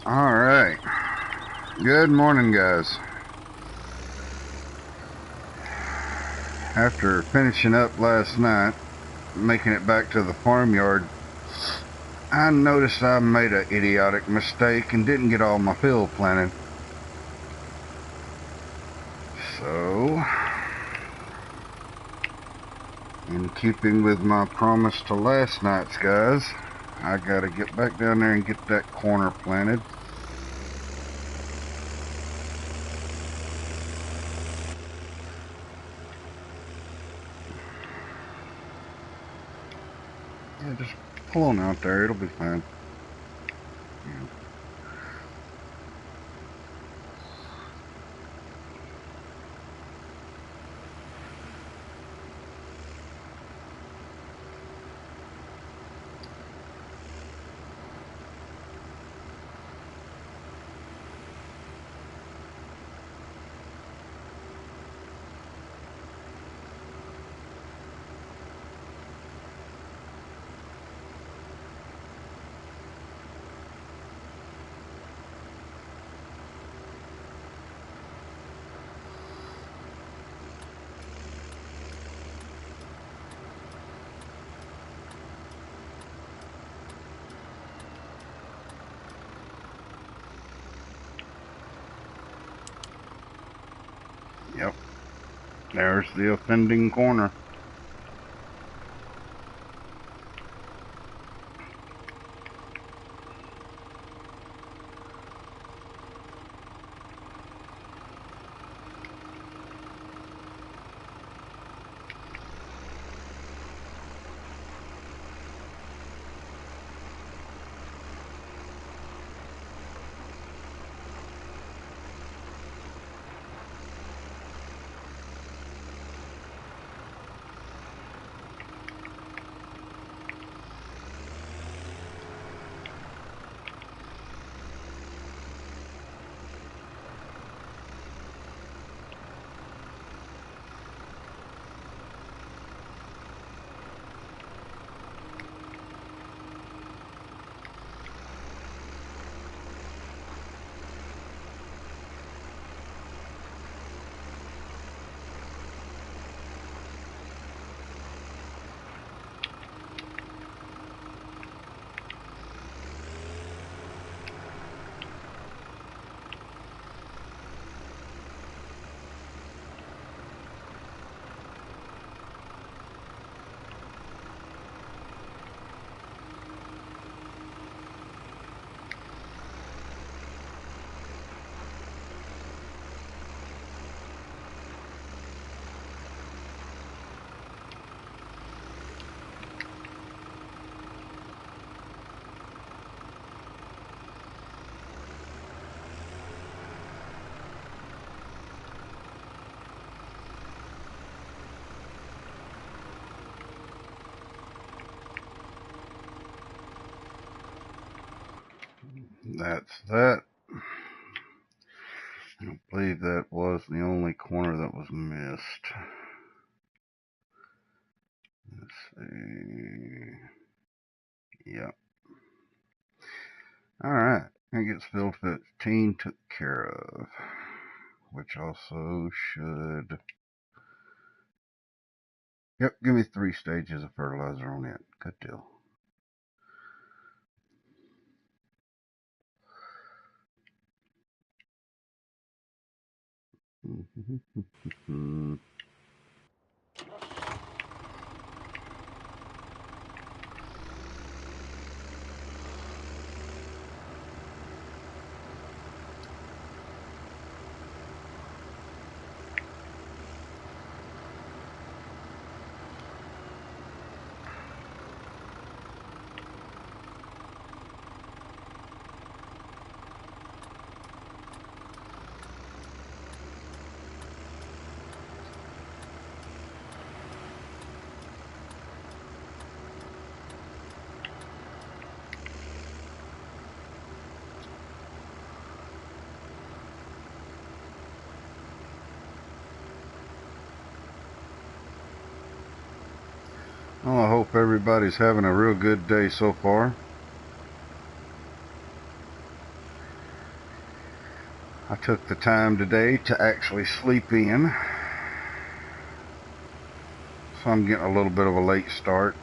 Alright. Good morning, guys. After finishing up last night, making it back to the farmyard, I noticed I made an idiotic mistake and didn't get all my field planted. So, in keeping with my promise to last night's guys, I gotta get back down there and get that corner planted. Yeah, just pull on out there, it'll be fine. Yeah. Yep, there's the offending corner. That's that. I don't believe that was the only corner that was missed. Let's see. Yep. Alright. That gets field 15 took care of. Which also should... Yep, give me 3 stages of fertilizer on it. Good deal. Well, I hope everybody's having a real good day so far. I took the time today to actually sleep in, so I'm getting a little bit of a late start.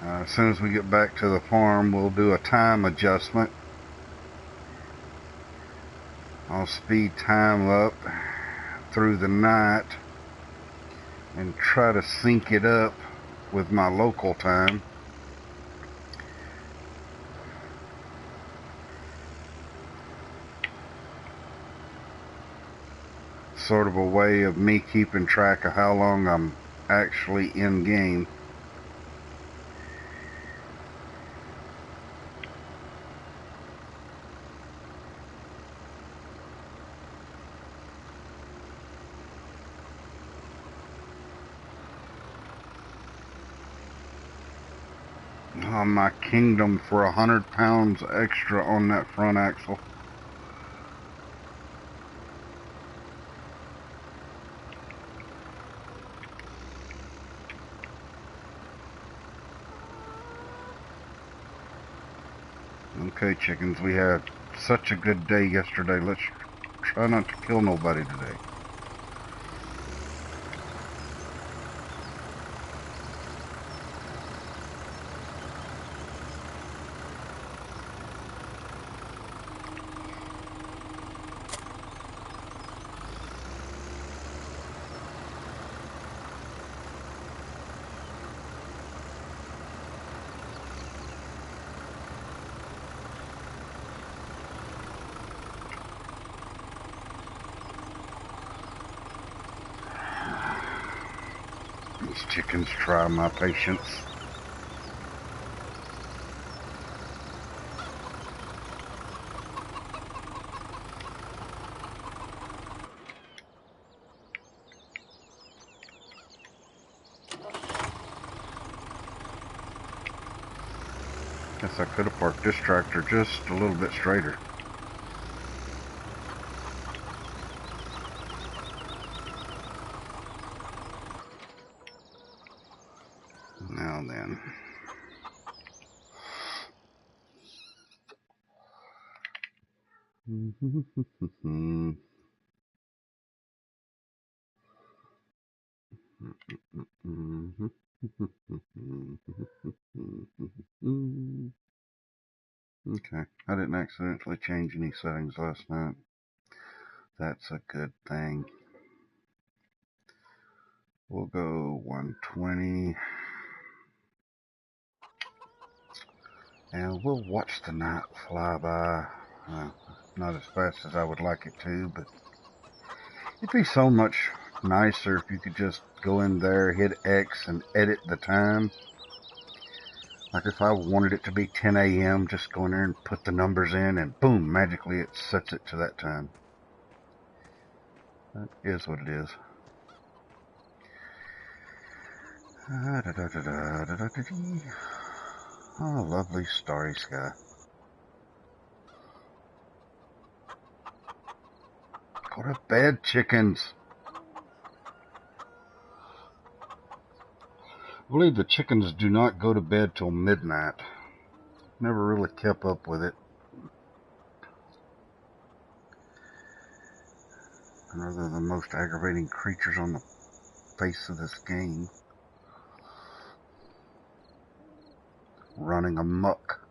As soon as we get back to the farm, we'll do a time adjustment. I'll speed time up through the night and try to sync it up with my local time. Sort of a way of me keeping track of how long I'm actually in game. On my kingdom for 100 pounds extra on that front axle. Okay, chickens, we had such a good day yesterday. Let's try not to kill nobody today. These chickens try my patience. Guess I could have parked this tractor just a little bit straighter. Now then. Okay, I didn't accidentally change any settings last night. That's a good thing. We'll go 120. And we'll watch the night fly by. Not as fast as I would like it to, but it'd be so much nicer if you could just go in there, hit X, and edit the time. Like if I wanted it to be 10 a.m., just go in there and put the numbers in, and boom, magically it sets it to that time. That is what it is. Oh, lovely starry sky. Go to bed, chickens. I believe the chickens do not go to bed till midnight. Never really kept up with it. And they're the most aggravating creatures on the face of this game. Running amok.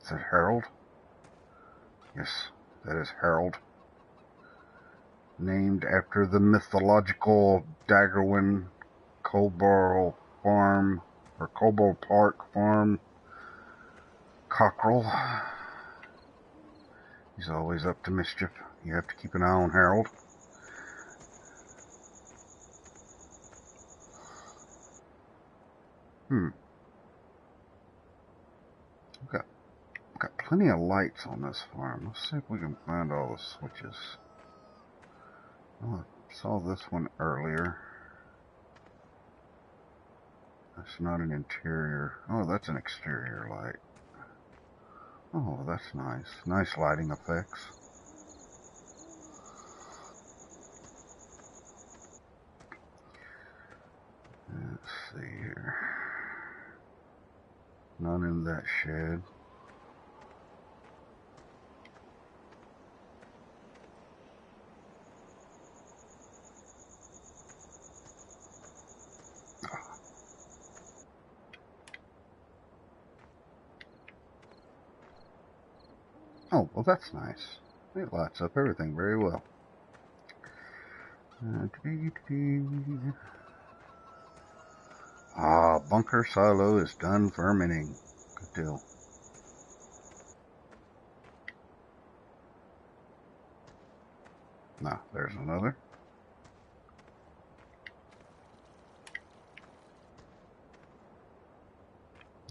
Is that Harold? Yes, that is Harold. Named after the mythological Daggerwin Colborough Farm, or Colborough Park Farm cockerel. He's always up to mischief. You have to keep an eye on Harold. Got plenty of lights on this farm. Let's see if we can find all the switches. Oh, I saw this one earlier. That's not an interior. Oh, that's an exterior light. Oh, that's nice. Nice lighting effects. Let's see here. None in that shed. Oh, well, that's nice. It lights up everything very well. Bunker silo is done fermenting. Good deal. Now, there's another.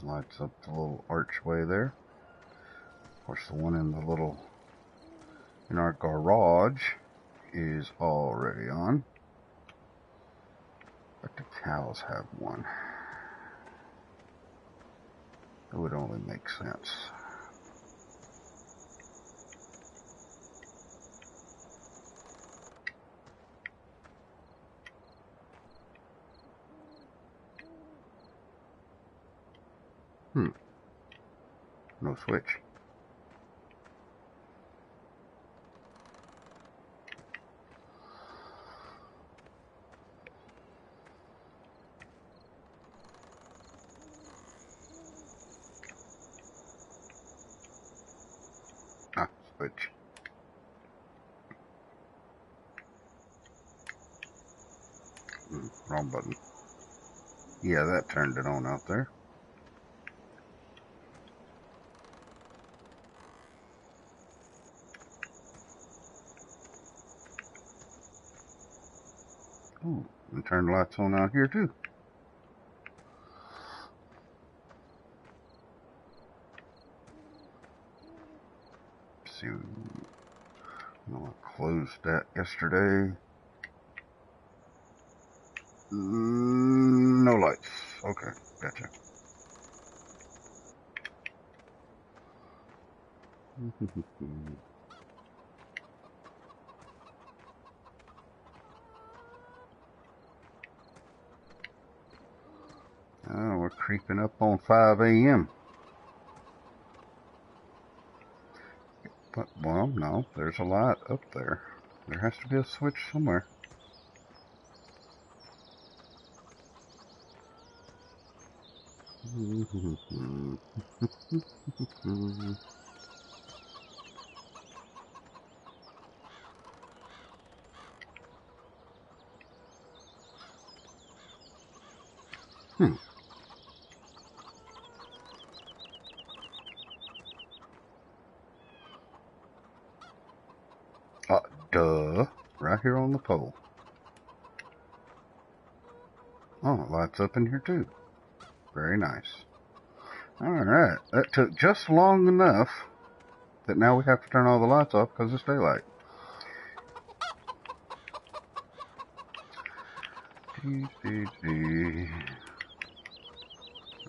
Lights up the little archway there. Of course, the one in our garage is already on. But the cows have one. It would only make sense. No switch. Switch. Wrong button. Yeah, that turned it on out there. Oh, and turn the lights on out here too. Let's see, I closed that yesterday. No lights. Okay, gotcha. Oh, we're creeping up on 5 a.m. But, well, no, there's a light up there. There has to be a switch somewhere. Duh. Right here on the pole. Oh, it lights up in here too. Very nice. Alright, that took just long enough that now we have to turn all the lights off because it's daylight.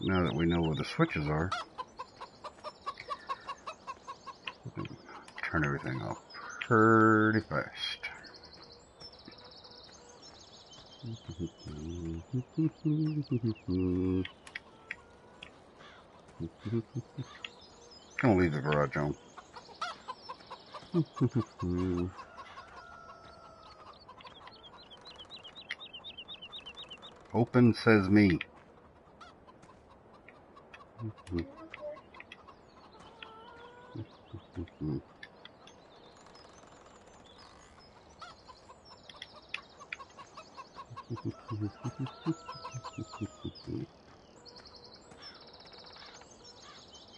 Now that we know where the switches are, we can turn everything off pretty fast. Gonna leave the garage on. Open says me.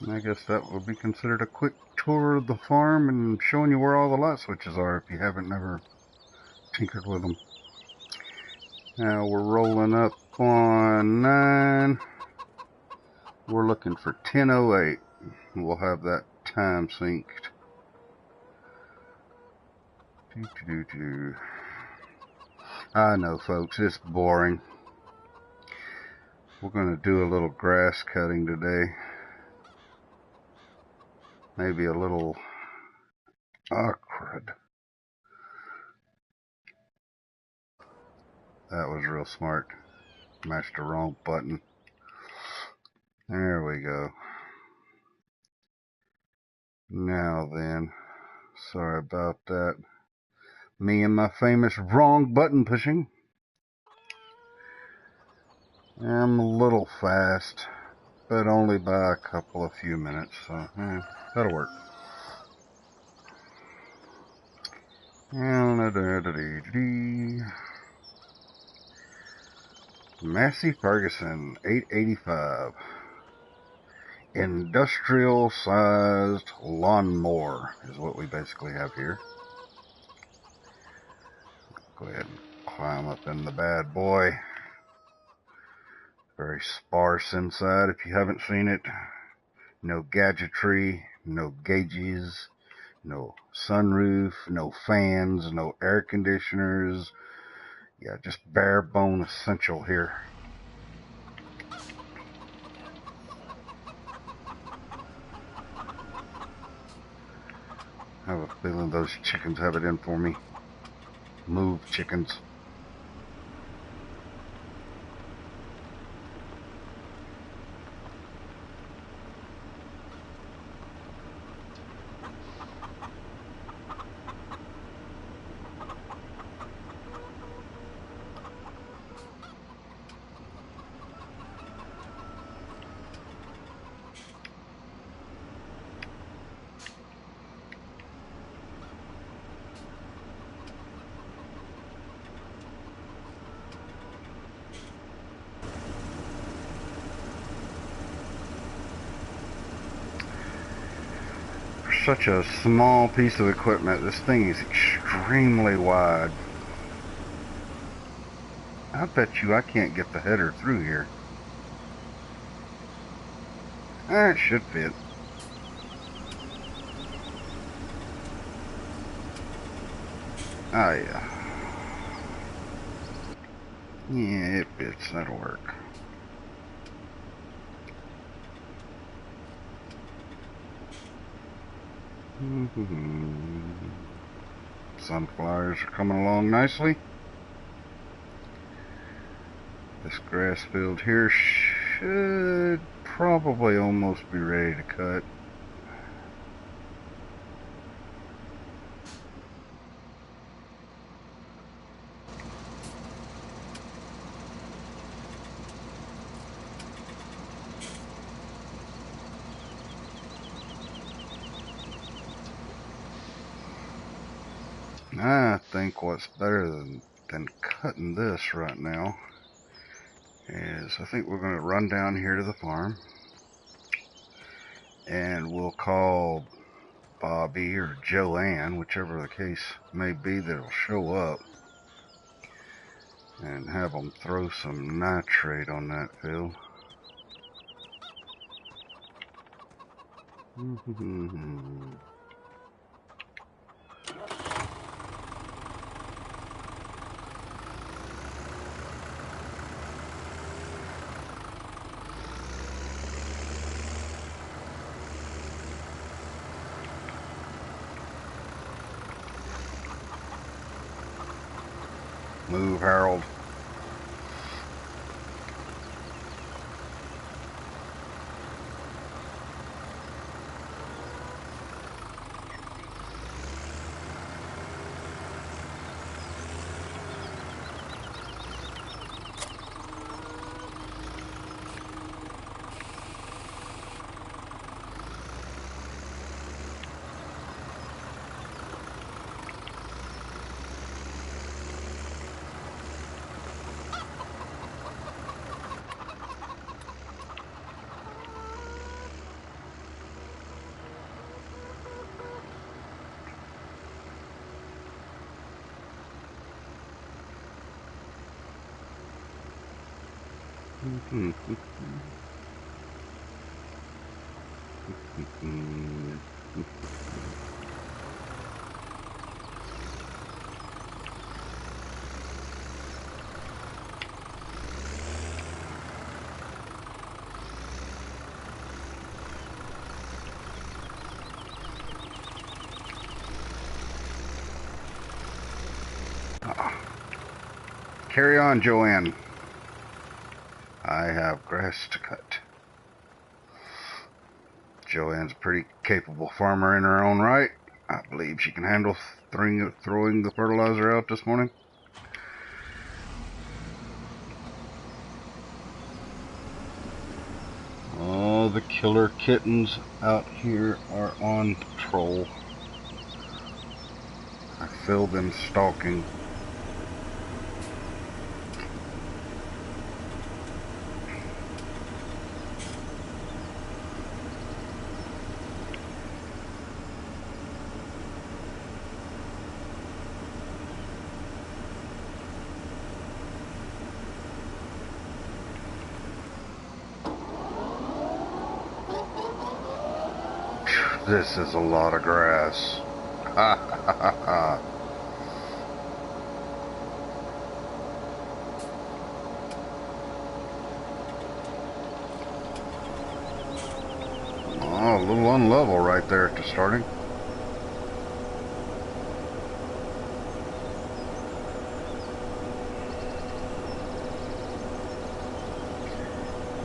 I guess that would be considered a quick tour of the farm and showing you where all the light switches are if you haven't never tinkered with them. Now we're rolling up on 9. We're looking for 10:08. We'll have that time synced. I know, folks, it's boring. We're going to do a little grass cutting today. Maybe a little awkward. That was real smart. Mashed the wrong button. There we go. Now then, sorry about that. Me and my famous wrong button pushing. I'm a little fast, but only by a few minutes, so that'll work. Massey Ferguson 885. Industrial sized lawnmower is what we basically have here. Go ahead and climb up in the bad boy. Very sparse inside if you haven't seen it. No gadgetry, no gauges, no sunroof, no fans, no air conditioners. Yeah, just bare bone essential here. I have a feeling those chickens have it in for me. Move, chickens. Such a small piece of equipment, this thing is extremely wide. I bet you I can't get the header through here. It should fit. Oh yeah. Yeah, it fits. That'll work. Sunflowers are coming along nicely. This grass field here should probably almost be ready to cut. I think what's better than cutting this right now is I think we're going to run down here to the farm and we'll call Bobby or Joanne, whichever the case may be that'll show up, and have them throw some nitrate on that field. Move, Harold. Carry on, Joanne. I have grass to cut. Joanne's a pretty capable farmer in her own right. I believe she can handle throwing the fertilizer out this morning. Oh, the killer kittens out here are on patrol. I feel them stalking. This is a lot of grass. Ha ha ha ha. Oh, a little unlevel right there at the starting.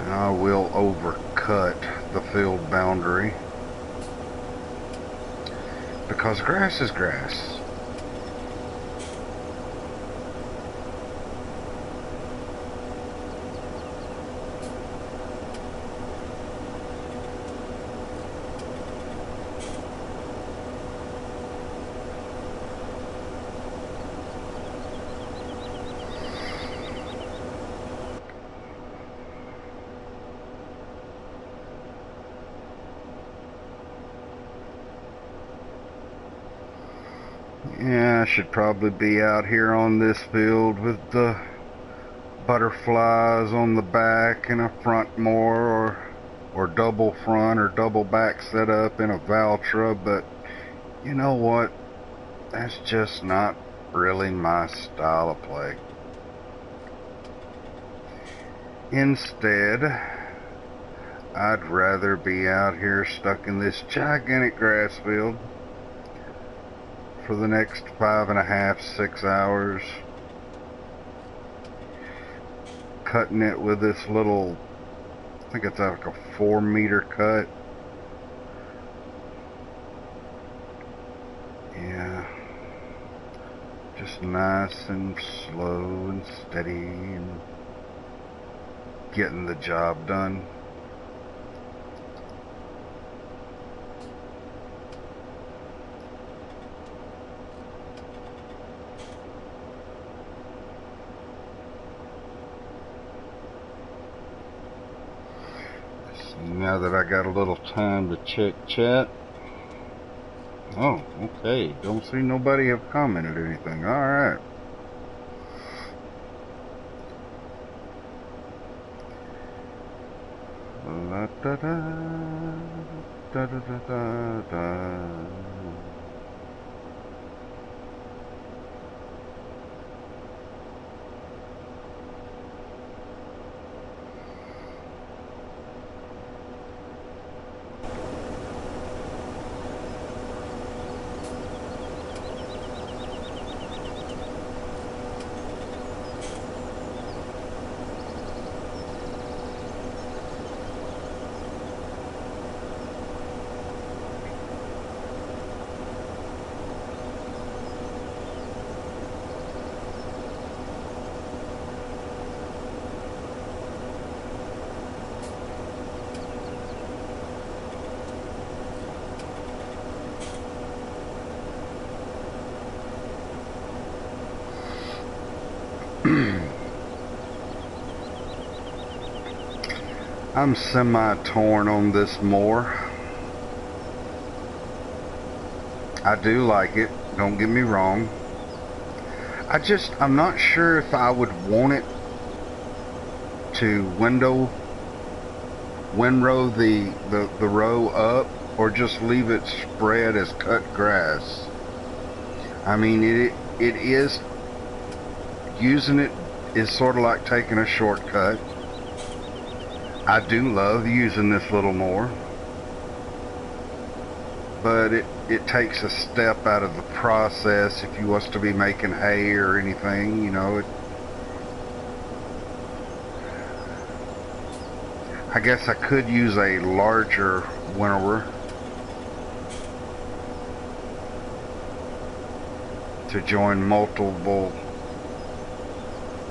I will overcut the field boundary because grass is grass. Yeah, I should probably be out here on this field with the butterflies on the back and a front more, or double front or double back setup in a Valtra, but you know what? That's just not really my style of play. Instead, I'd rather be out here stuck in this gigantic grass field for the next 5.5, 6 hours, cutting it with this little, I think it's like a 4-meter cut. Yeah, just nice and slow and steady and getting the job done. Now that I got a little time to check chat. Oh, okay. Don't see nobody have commented anything. Alright. La da da da da da da da. I'm semi-torn on this mower. I do like it, don't get me wrong. I'm not sure if I would want it to windrow the row up or just leave it spread as cut grass. I mean, it is, using it is sort of like taking a shortcut. I do love using this little mower, but it takes a step out of the process if you was to be making hay or anything, you know. I guess I could use a larger winnower to join multiple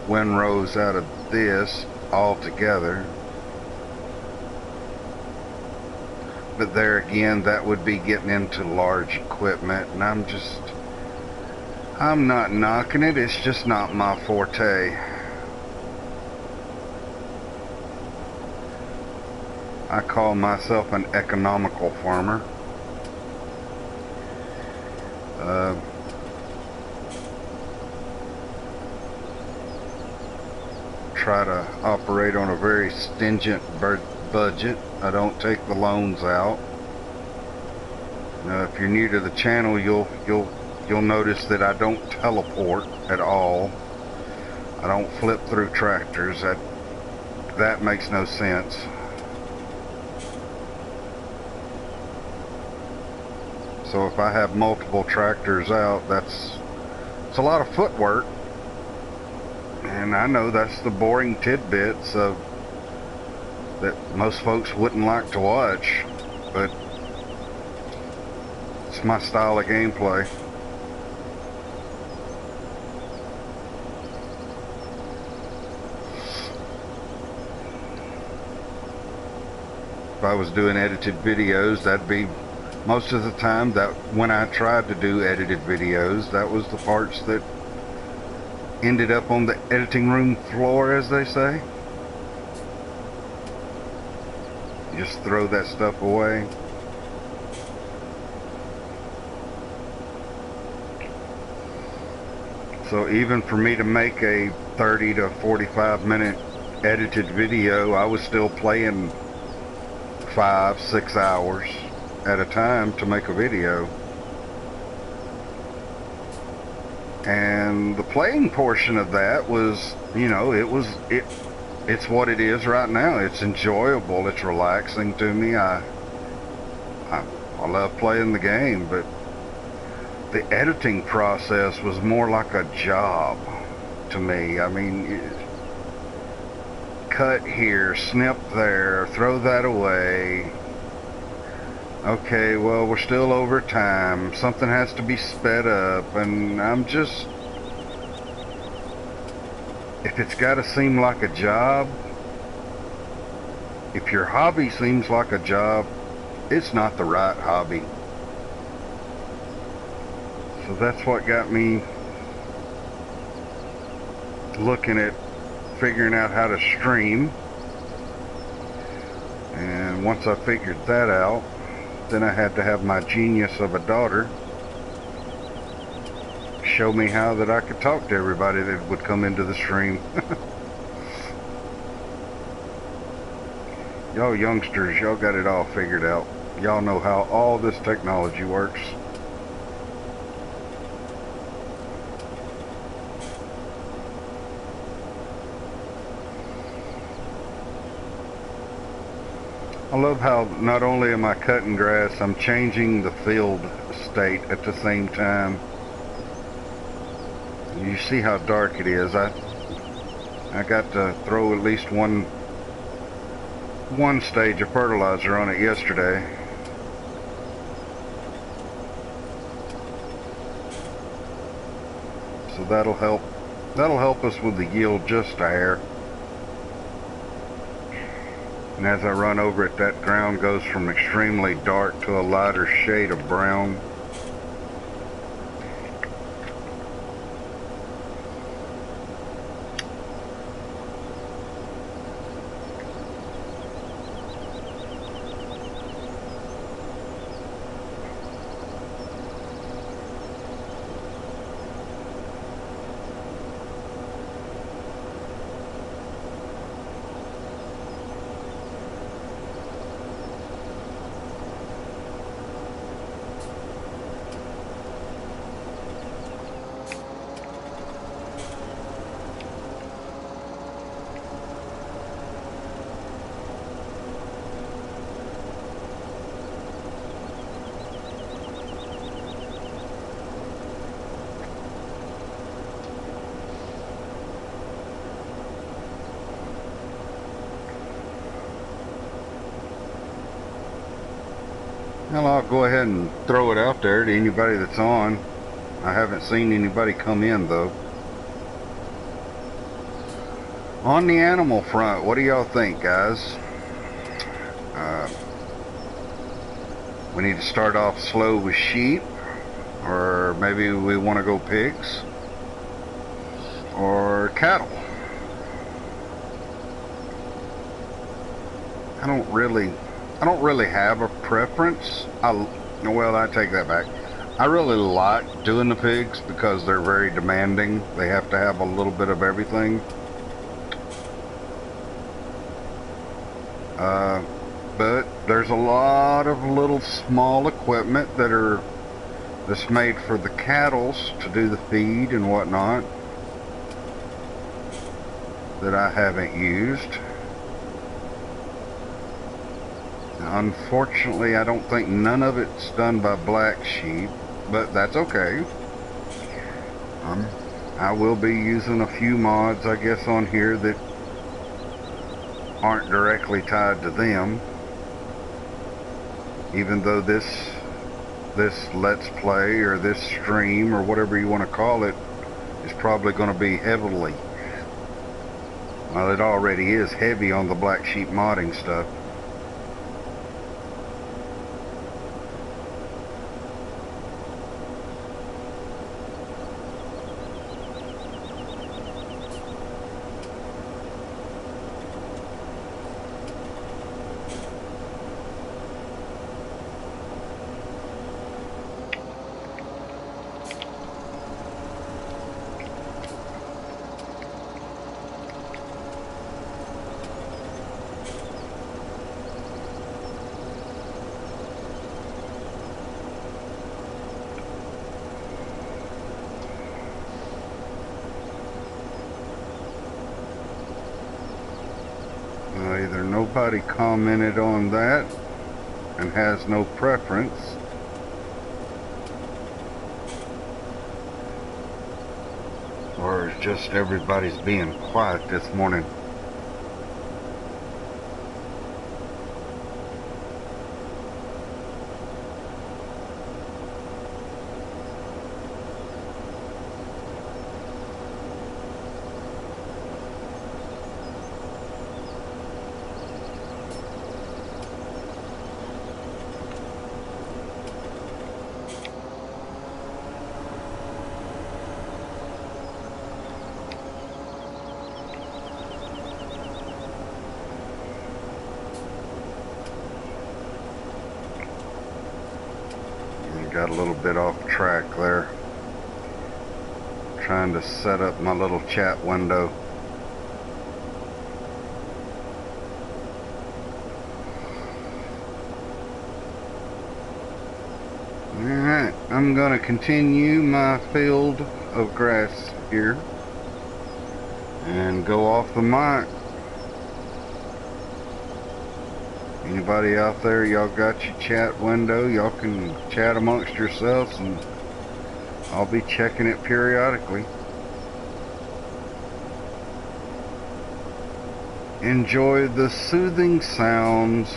windrows out of this all together. But there again, that would be getting into large equipment, and I'm not knocking it, it's just not my forte. I call myself an economical farmer. Try to operate on a very stringent budget. I don't take the loans out. If you're new to the channel, you'll notice that I don't teleport at all. I don't flip through tractors. That makes no sense. So if I have multiple tractors out, it's a lot of footwork. And I know that's the boring tidbits that most folks wouldn't like to watch, but it's my style of gameplay. If I was doing edited videos, that'd be most of the time that when I tried to do edited videos, that was the parts that ended up on the editing room floor, as they say. Just throw that stuff away. So even for me to make a 30 to 45 minute edited video, I was still playing 5-6 hours at a time to make a video. And the playing portion of that was, you know, it's what it is right now. It's enjoyable, it's relaxing to me. I love playing the game, but the editing process was more like a job to me. I mean, cut here, snip there, throw that away. Okay, well, we're still over time. Something has to be sped up, and I'm just... If it's got to seem like a job, if your hobby seems like a job, it's not the right hobby. So that's what got me looking at figuring out how to stream. And once I figured that out, then I had to have my genius of a daughter show me how that I could talk to everybody that would come into the stream. Y'all youngsters, y'all got it all figured out. Y'all know how all this technology works. I love how not only am I cutting grass, I'm changing the field state at the same time. You see how dark it is. I got to throw at least one stage of fertilizer on it yesterday. So that'll help us with the yield just a hair. And as I run over it, that ground goes from extremely dark to a lighter shade of brown. Well, I'll go ahead and throw it out there to anybody that's on. I haven't seen anybody come in, though. On the animal front, what do y'all think, guys? We need to start off slow with sheep. Or maybe we want to go pigs or cattle. I don't really have a preference. Well, I take that back. I really like doing the pigs because they're very demanding. They have to have a little bit of everything. But there's a lot of little small equipment that's made for the cattle to do the feed and whatnot that I haven't used. Unfortunately, I don't think none of it's done by black sheep, but that's okay. I will be using a few mods, I guess, on here that aren't directly tied to them. Even though this Let's Play or this stream or whatever you want to call it is probably going to be heavily, well, it already is heavy on the black sheep modding stuff. Either nobody commented on that and has no preference, or just everybody's being quiet this morning. Got a little bit off track there. Trying to set up my little chat window. Alright, I'm gonna continue my field of grass here and go off the mic. Anybody out there, y'all got your chat window, y'all can chat amongst yourselves, and I'll be checking it periodically. Enjoy the soothing sounds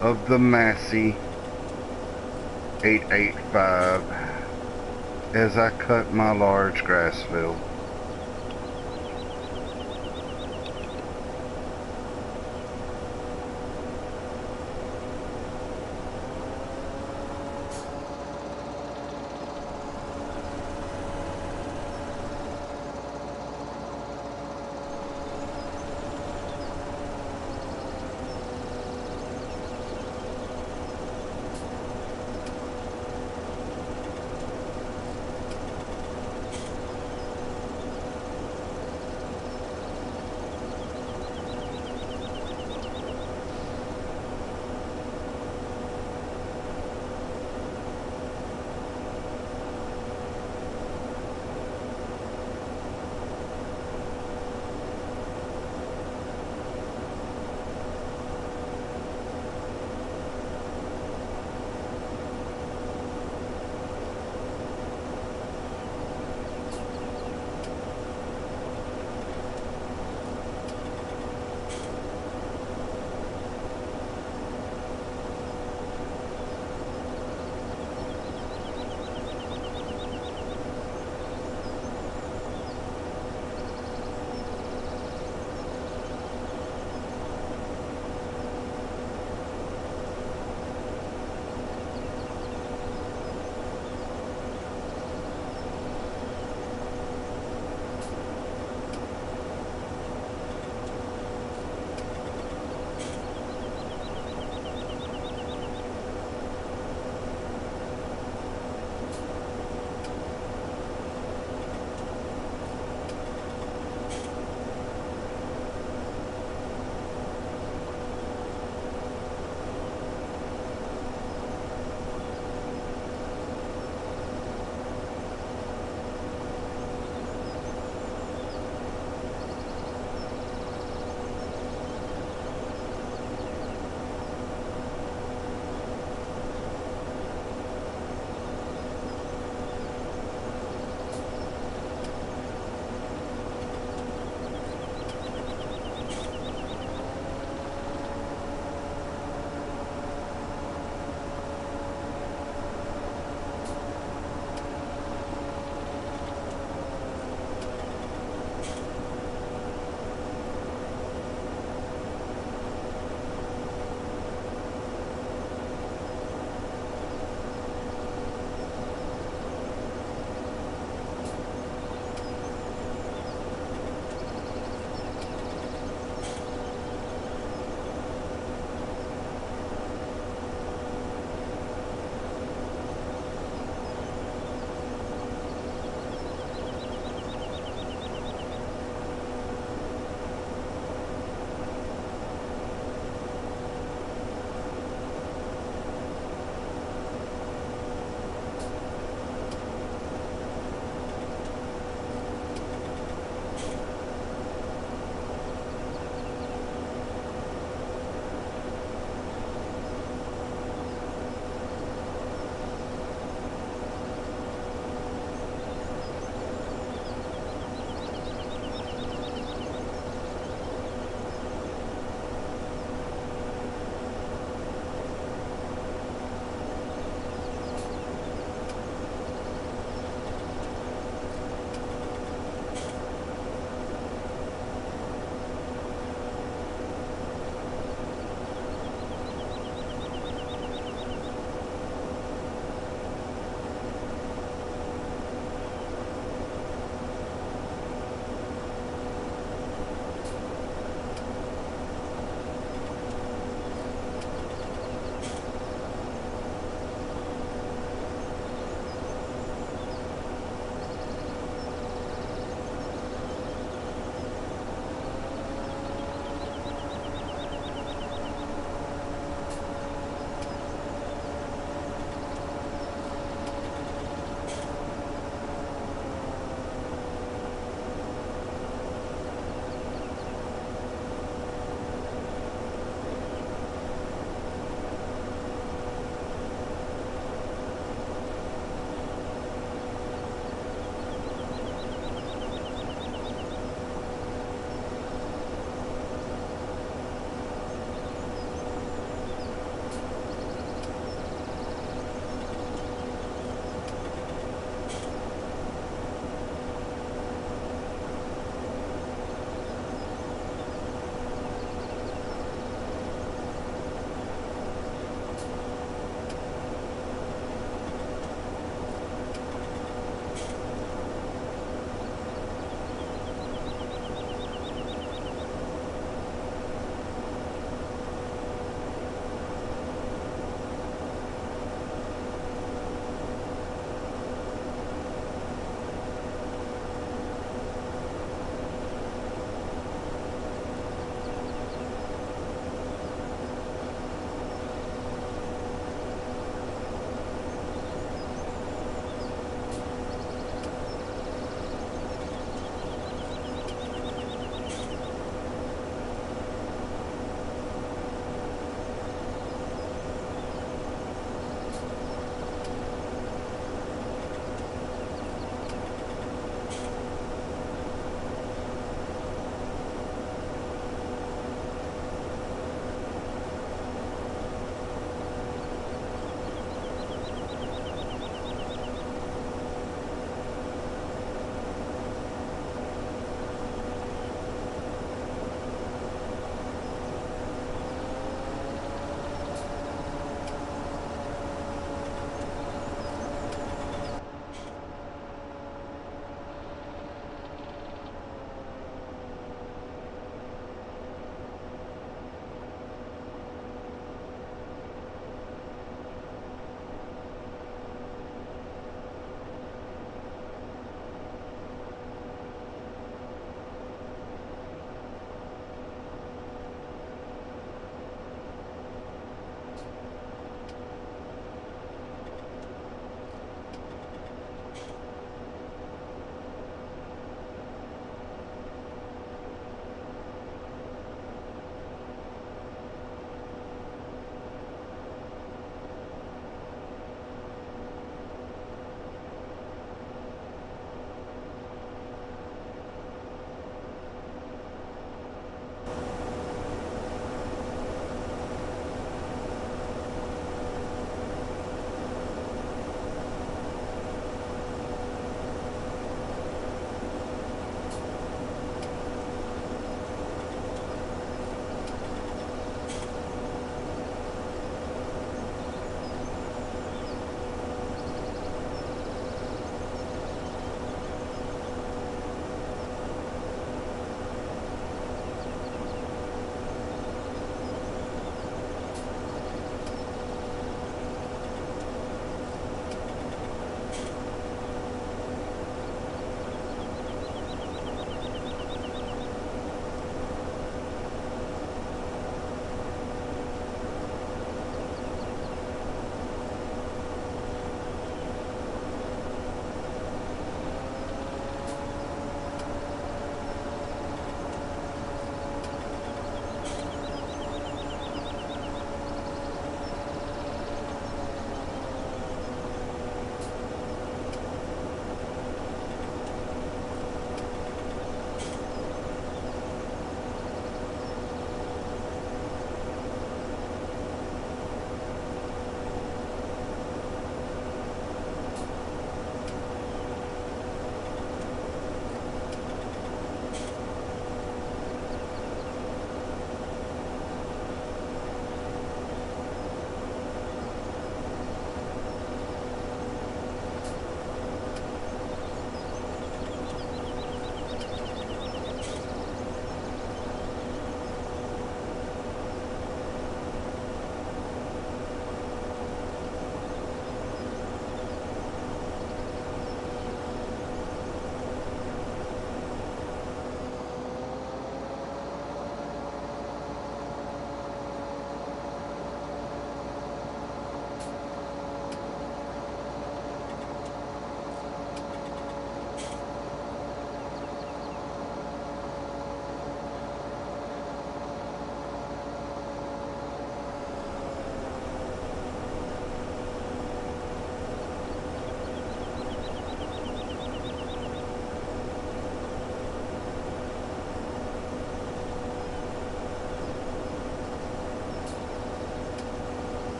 of the Massey 885 as I cut my large grass field.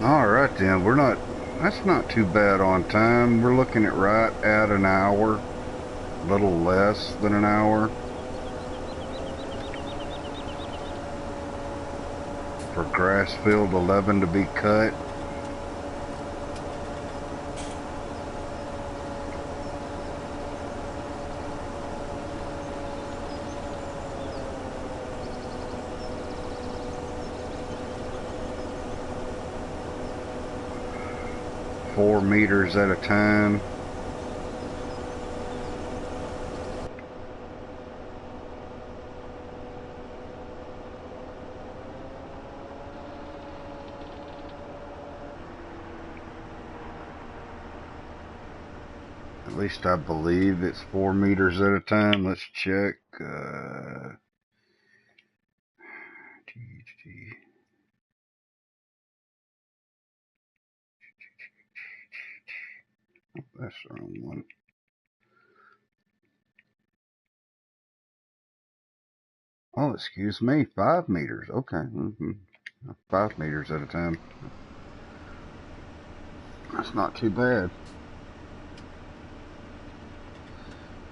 Alright then, that's not too bad on time. We're looking at right at an hour, a little less than an hour. For grass field 11 to be cut. Four meters at a time. At least I believe it's 4 meters at a time. Let's check. That's the wrong one. Oh, excuse me. 5 meters. Okay. 5 meters at a time. That's not too bad.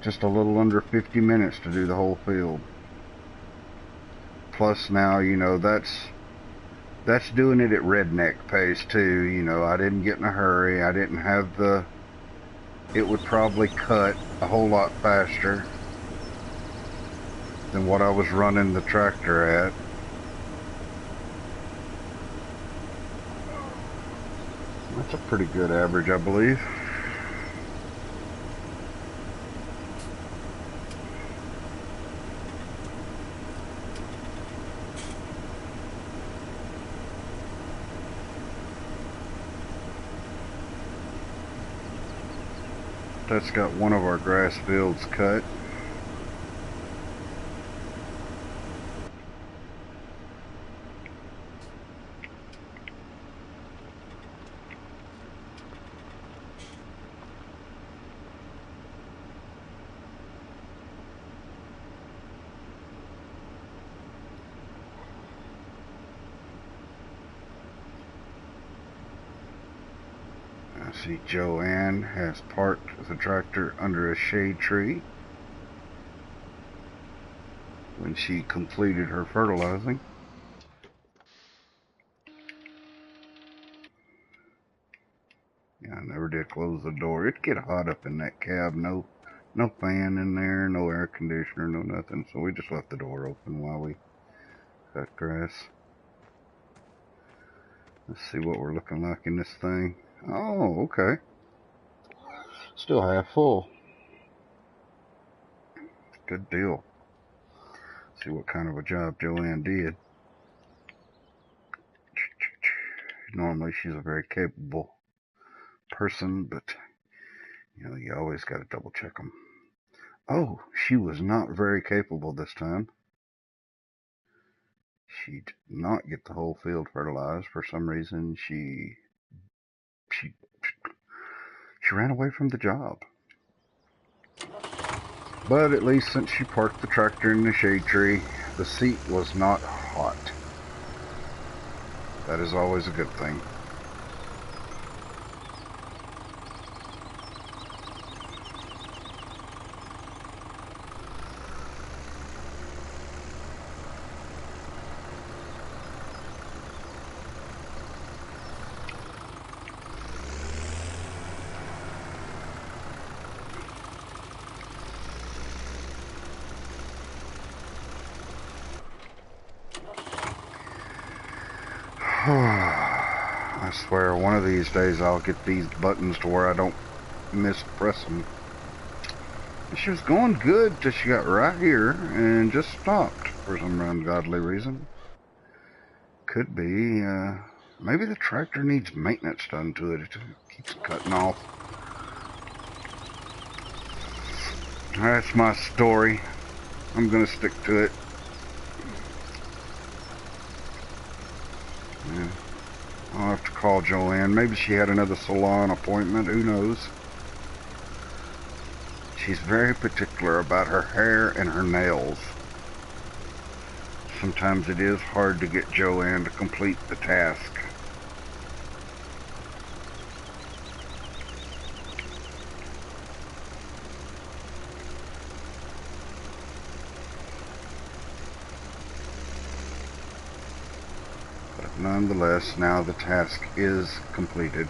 Just a little under 50 minutes to do the whole field. Plus now, you know, that's doing it at redneck pace too. You know, I didn't get in a hurry. I didn't have it would probably cut a whole lot faster than what I was running the tractor at. That's a pretty good average, I believe. That's got one of our grass fields cut. I see Joanne has parked the tractor under a shade tree when she completed her fertilizing. Yeah, I never did close the door. It'd get hot up in that cab. No fan in there, no air conditioner, no nothing. So we just left the door open while we cut grass. Let's see what we're looking like in this thing. Oh, okay. Still half full. Good deal. See what kind of a job Joanne did. Normally she's a very capable person, but you know, you always got to double check them. Oh, she was not very capable this time. She did not get the whole field fertilized. For some reason, she ran away from the job. But at least since she parked the tractor in the shade tree, the seat was not hot. That is always a good thing. I swear one of these days I'll get these buttons to where I don't mispress them. She was going good till she got right here and just stopped for some ungodly reason. Could be, maybe the tractor needs maintenance done to it. It keeps cutting off. That's my story. I'm gonna stick to it. Yeah. I'll have to call Joanne. Maybe she had another salon appointment. Who knows? She's very particular about her hair and her nails. Sometimes it is hard to get Joanne to complete the task. nonetheless, now the task is completed.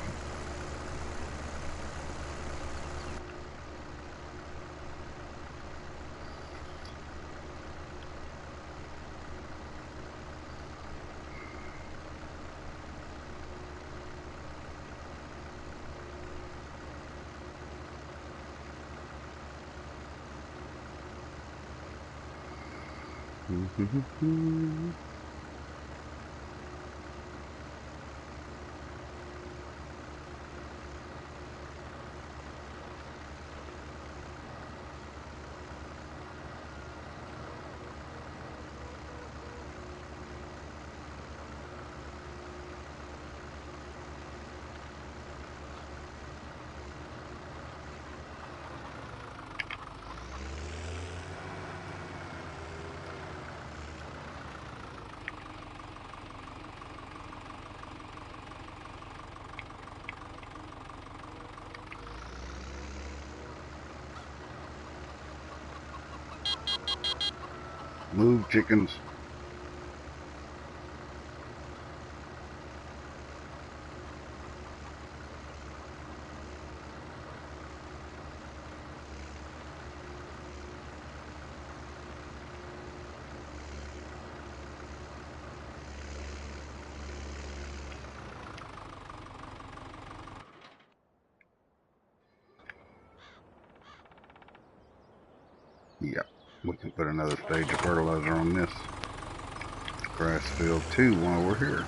Move, chickens. Yep, we can put another stage of fertilizer on this grass field too while we're here.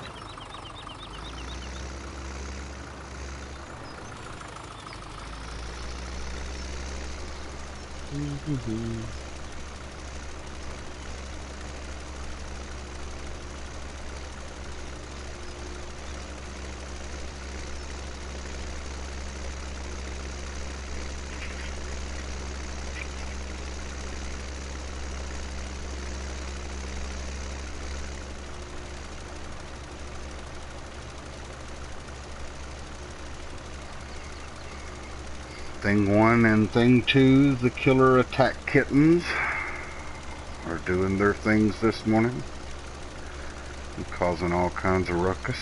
Thing 1 and Thing 2, the killer attack kittens, are doing their things this morning and causing all kinds of ruckus.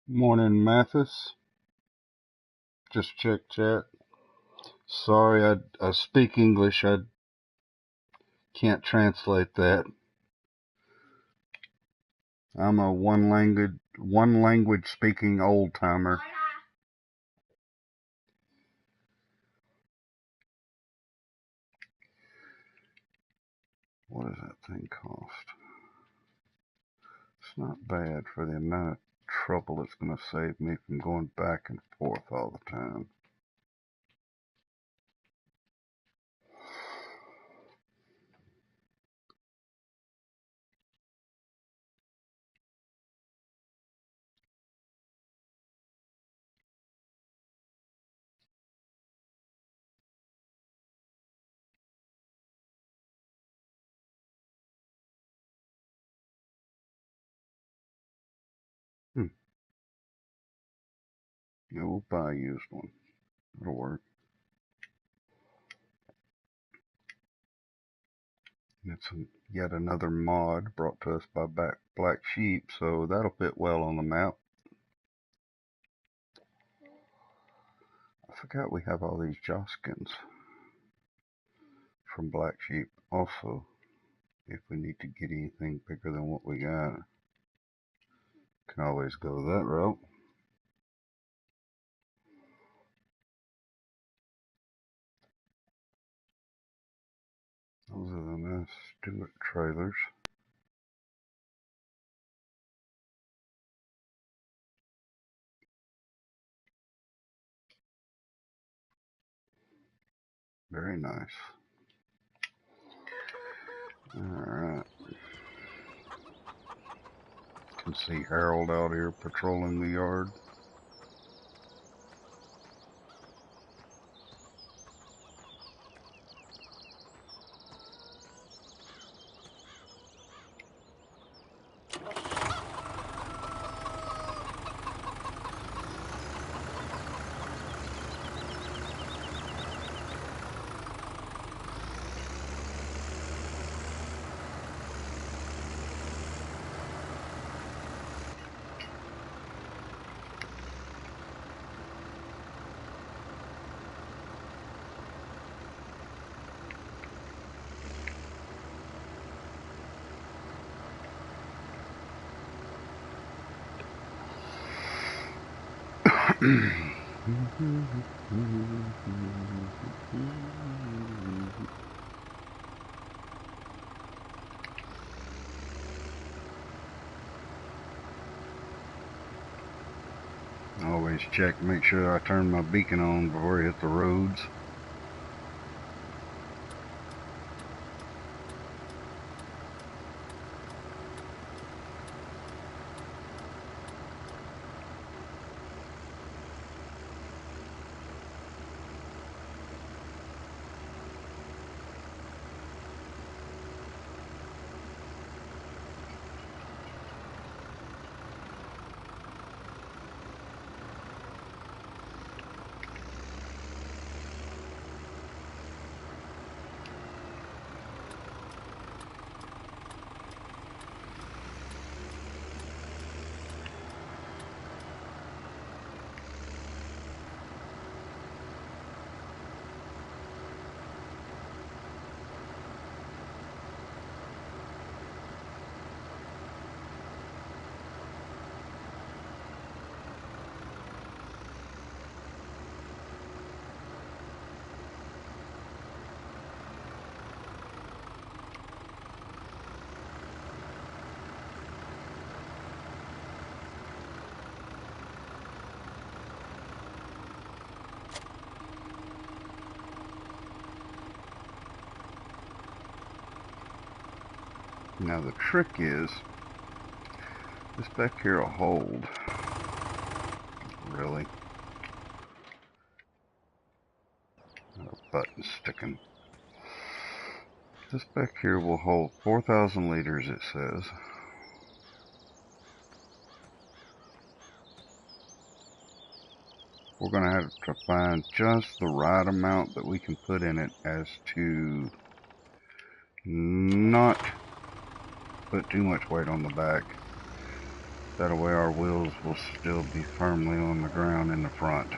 Morning, Mathis. Just check chat. Sorry, I speak English. I can't translate that. I'm a one language speaking old timer. What does that thing cost? It's not bad for the amount of trouble it's going to save me from going back and forth all the time. Yeah, we'll buy a used one. It'll work. It's yet another mod brought to us by Black Sheep, so that'll fit well on the map. I forgot we have all these Joskins from Black Sheep. Also, if we need to get anything bigger than what we got, can always go that route. Those are the nice Stewart trailers. Very nice. Alright. Can see Harold out here patrolling the yard. Always check, make sure I turn my beacon on before I hit the roads. Now the trick is, this back here will hold. Really? Button sticking. This back here will hold 4,000 liters, it says. We're going to have to find just the right amount that we can put in it as to not put too much weight on the back. That way our wheels will still be firmly on the ground in the front.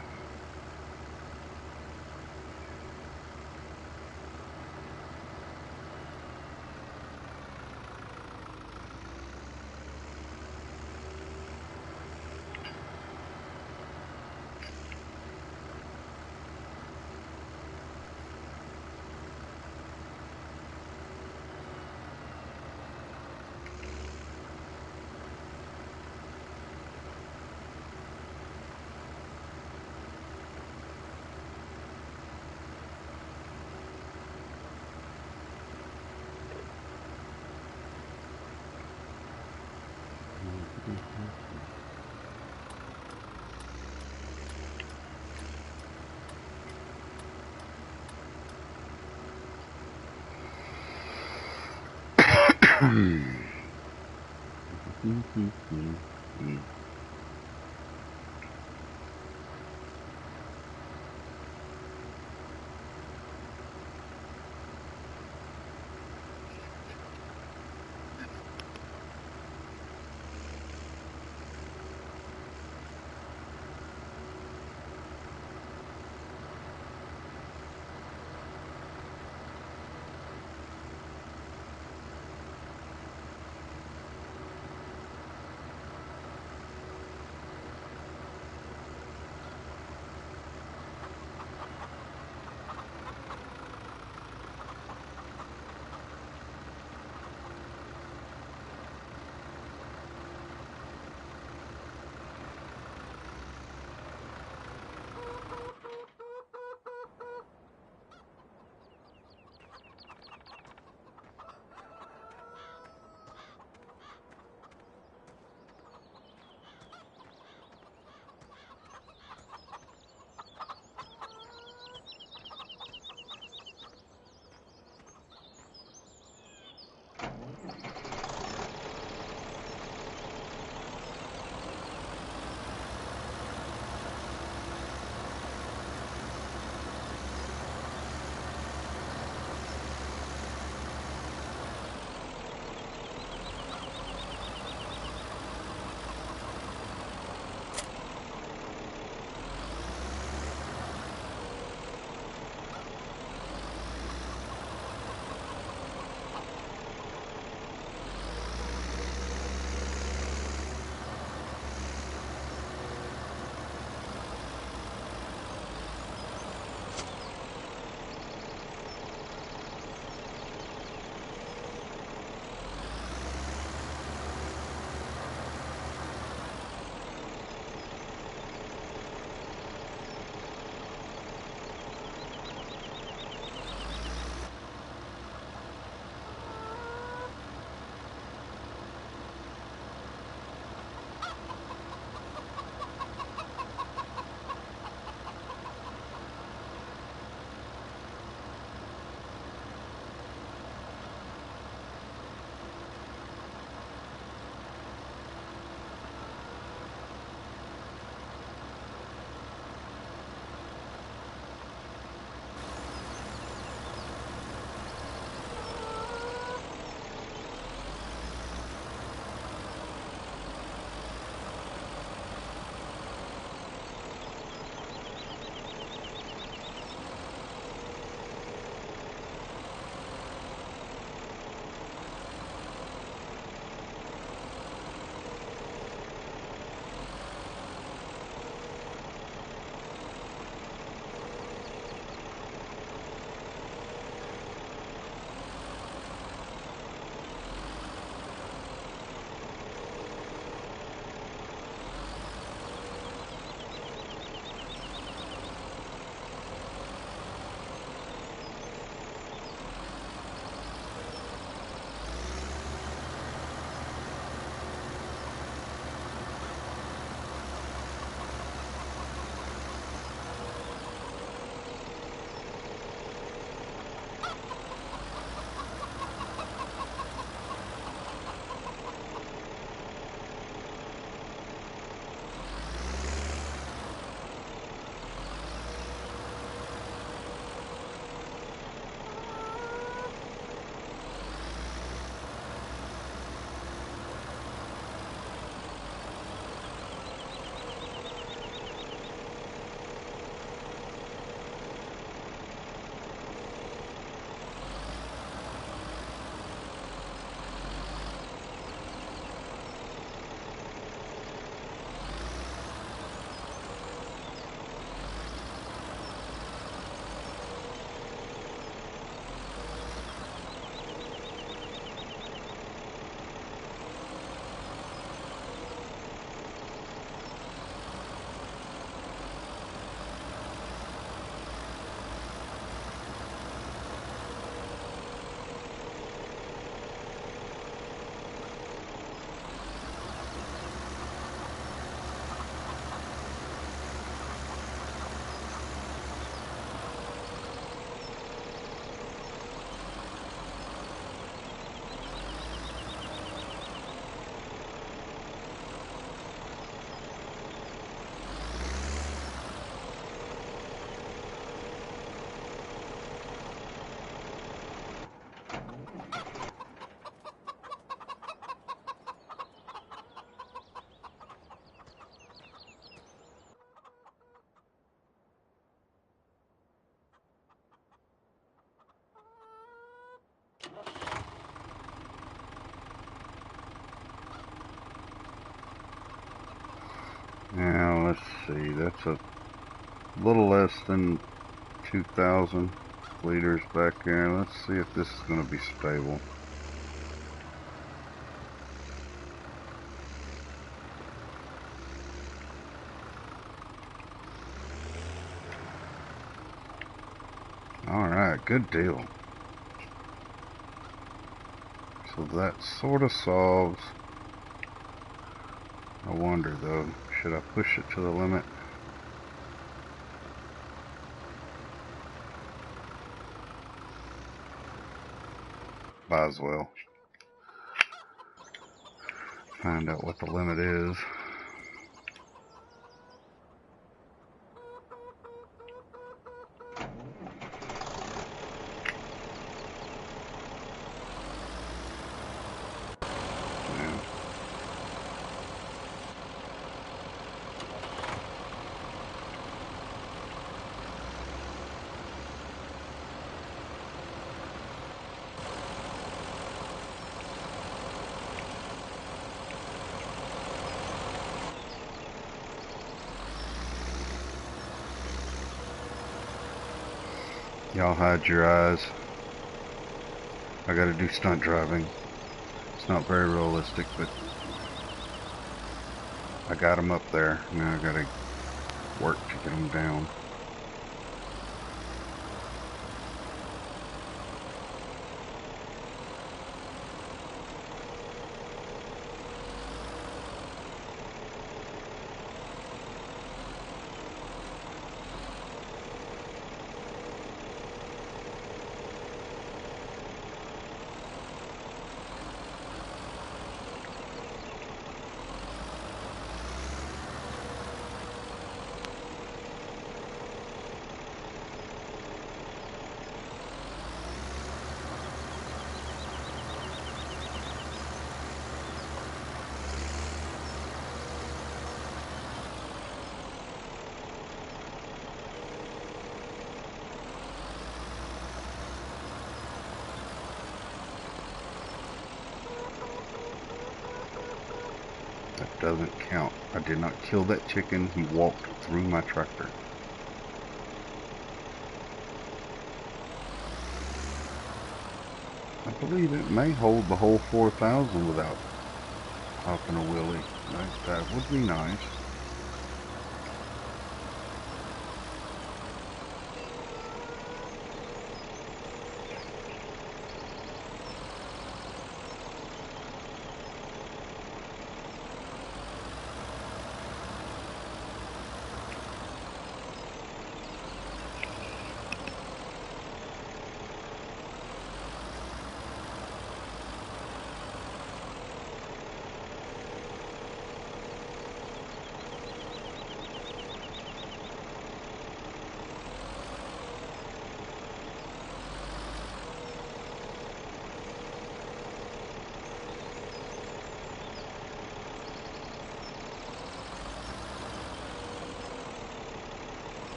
see, that's a little less than 2,000 liters back there. Let's see if this is going to be stable. Alright, good deal. So that sort of solves. I wonder though, should I push it to the limit? Might as well. Find out what the limit is. Y'all hide your eyes. I gotta do stunt driving. It's not very realistic, but I got them up there. Now I gotta work to get them down. That doesn't count. I did not kill that chicken. He walked through my tractor. I believe it may hold the whole 4,000 without popping a wheelie. That would be nice.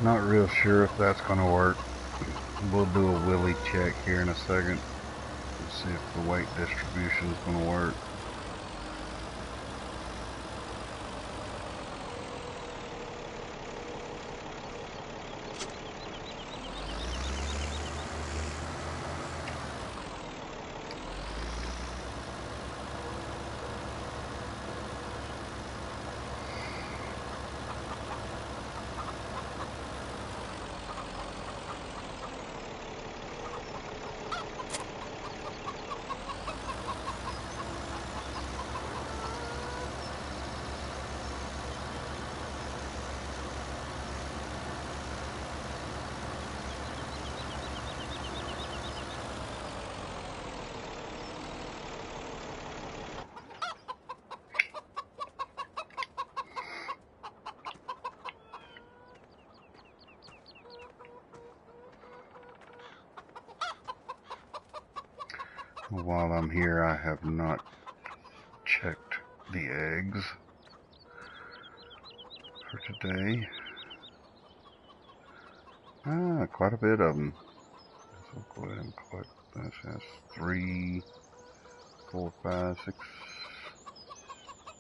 Not real sure if that's going to work. We'll do a wheelie check here in a second and see if the weight distribution is going to work. While I'm here, I have not checked the eggs for today. Quite a bit of them. So I'll go ahead and collect this. That's 3, 4, 5, 6,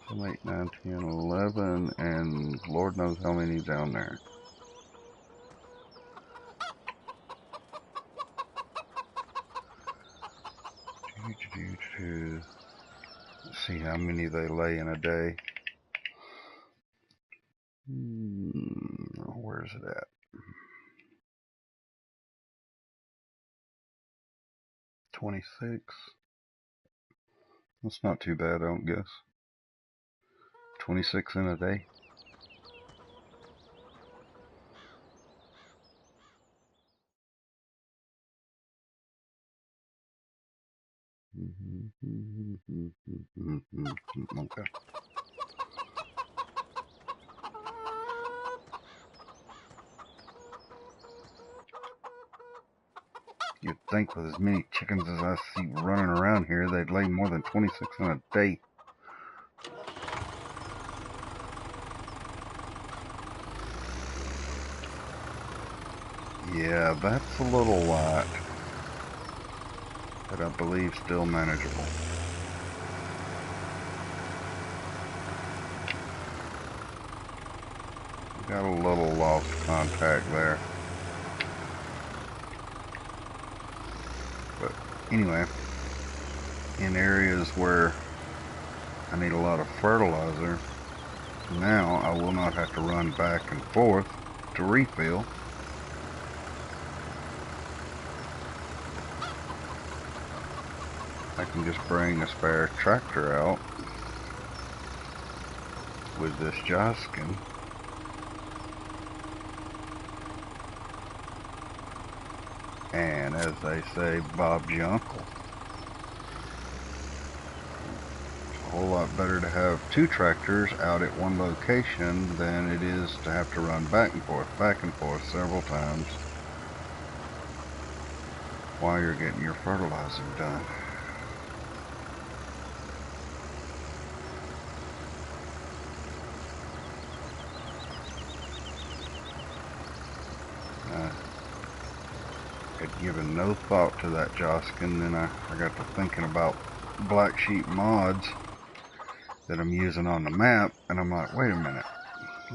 7, 8, 9, 10, 11, and Lord knows how many down there. Let's see how many they lay in a day. Where's it at? 26. That's not too bad, I don't guess. 26 in a day. Okay. You'd think with as many chickens as I see running around here, they'd lay more than 26 in a day. Yeah, that's a little light, but I believe still manageable. Got a little lost contact there. But anyway, in areas where I need a lot of fertilizer, now I will not have to run back and forth to refill. I can just bring a spare tractor out with this Joskin. And as they say, Bob's your uncle. It's a whole lot better to have 2 tractors out at one location than it is to have to run back and forth several times while you're getting your fertilizing done. Had given no thought to that Joskin, then I got to thinking about black sheep mods that I'm using on the map, and I'm like, wait a minute,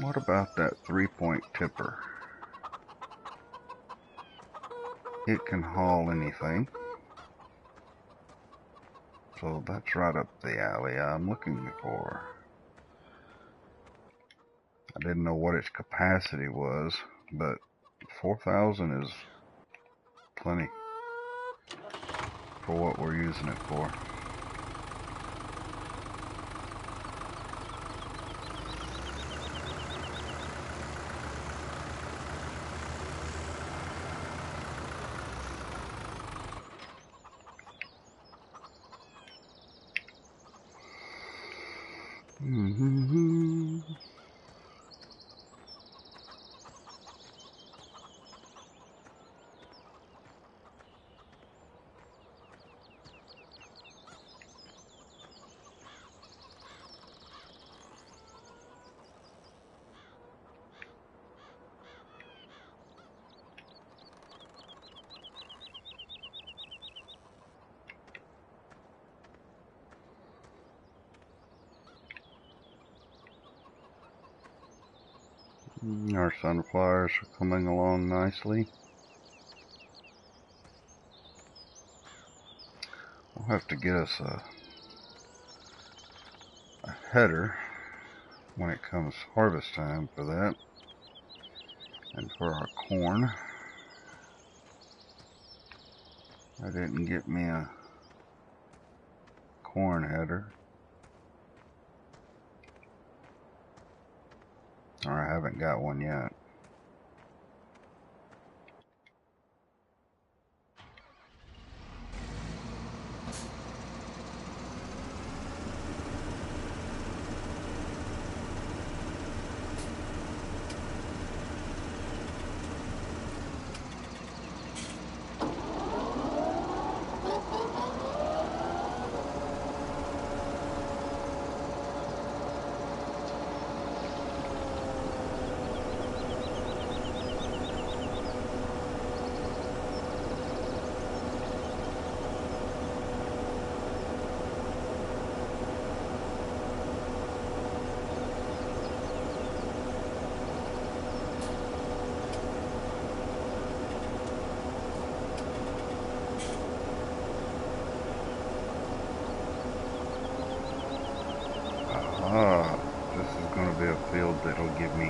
what about that 3-point tipper? It can haul anything, so that's right up the alley I'm looking for. I didn't know what its capacity was, but 4,000 is plenty for what we're using it for. Our sunflowers are coming along nicely. We'll have to get us a header when it comes harvest time for that. And for our corn, I didn't get me a corn header. Or I haven't got one yet.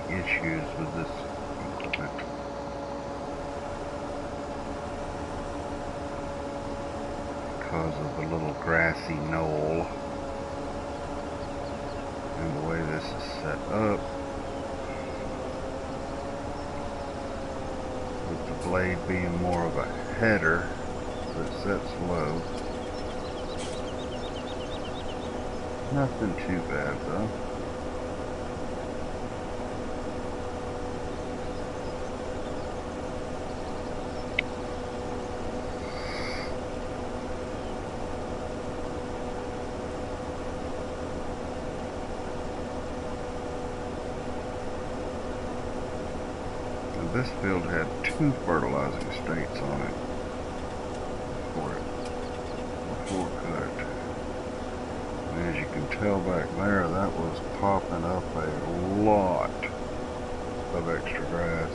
issues with this equipment. Because of the little grassy knoll and the way this is set up, with the blade being more of a header that sets low. Nothing too bad though. This field had 2 fertilizing states on it before cut. And as you can tell back there, that was popping up a lot of extra grass.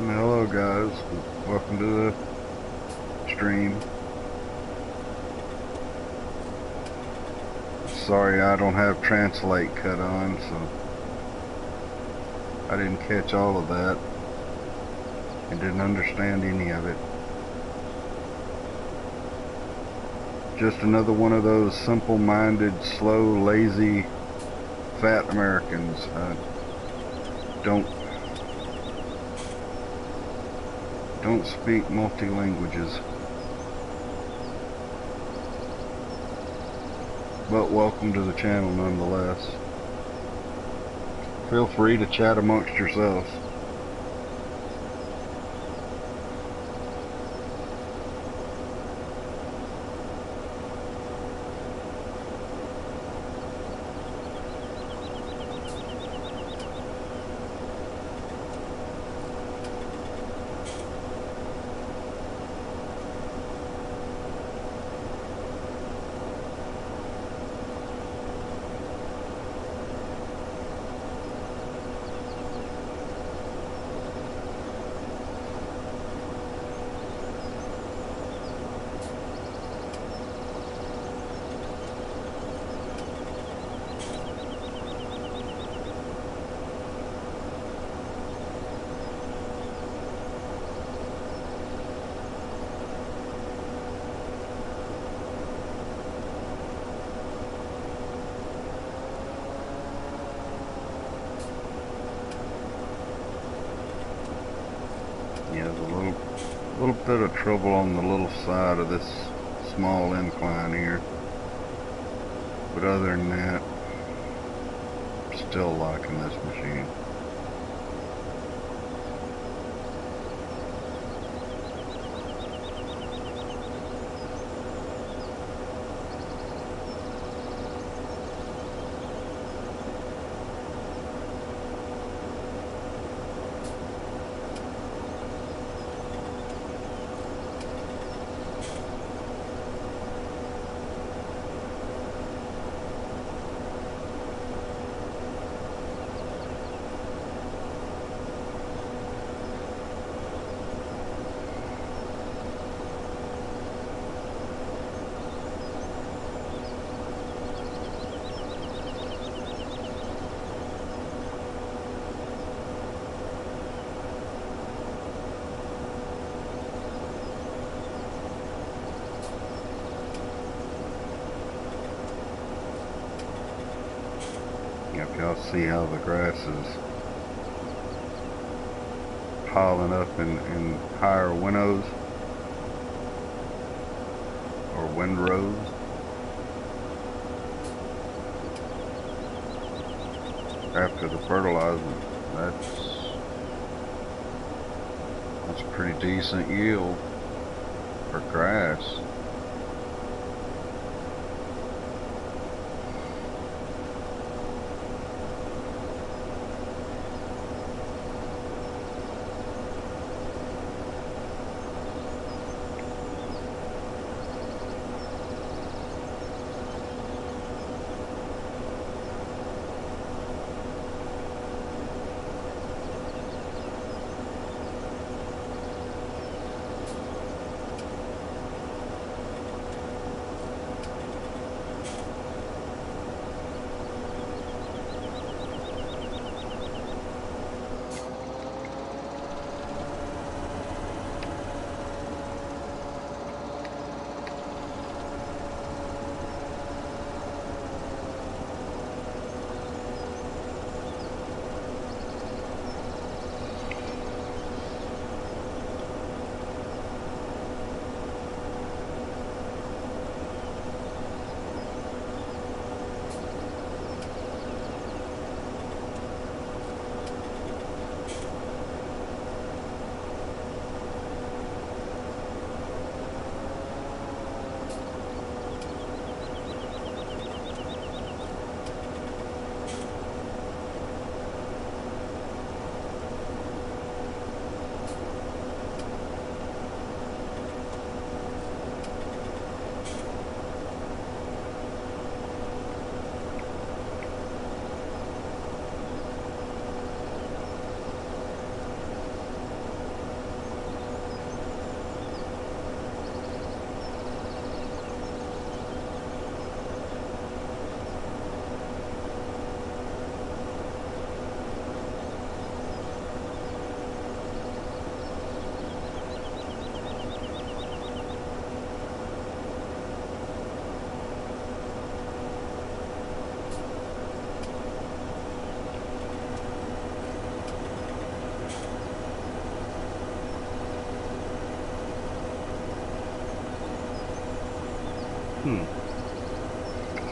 Hello guys, welcome to the stream. Sorry I don't have translate cut on, so I didn't catch all of that and didn't understand any of it. Just another one of those simple-minded, slow, lazy, fat Americans. Don't speak multi-languages. But welcome to the channel nonetheless. Feel free to chat amongst yourselves. Yeah, there's a little bit of trouble on the little side of this small incline here, but other than that, still liking this machine. If y'all see how the grass is piling up in higher windows or windrows. After the fertilizer, that's a pretty decent yield for grass.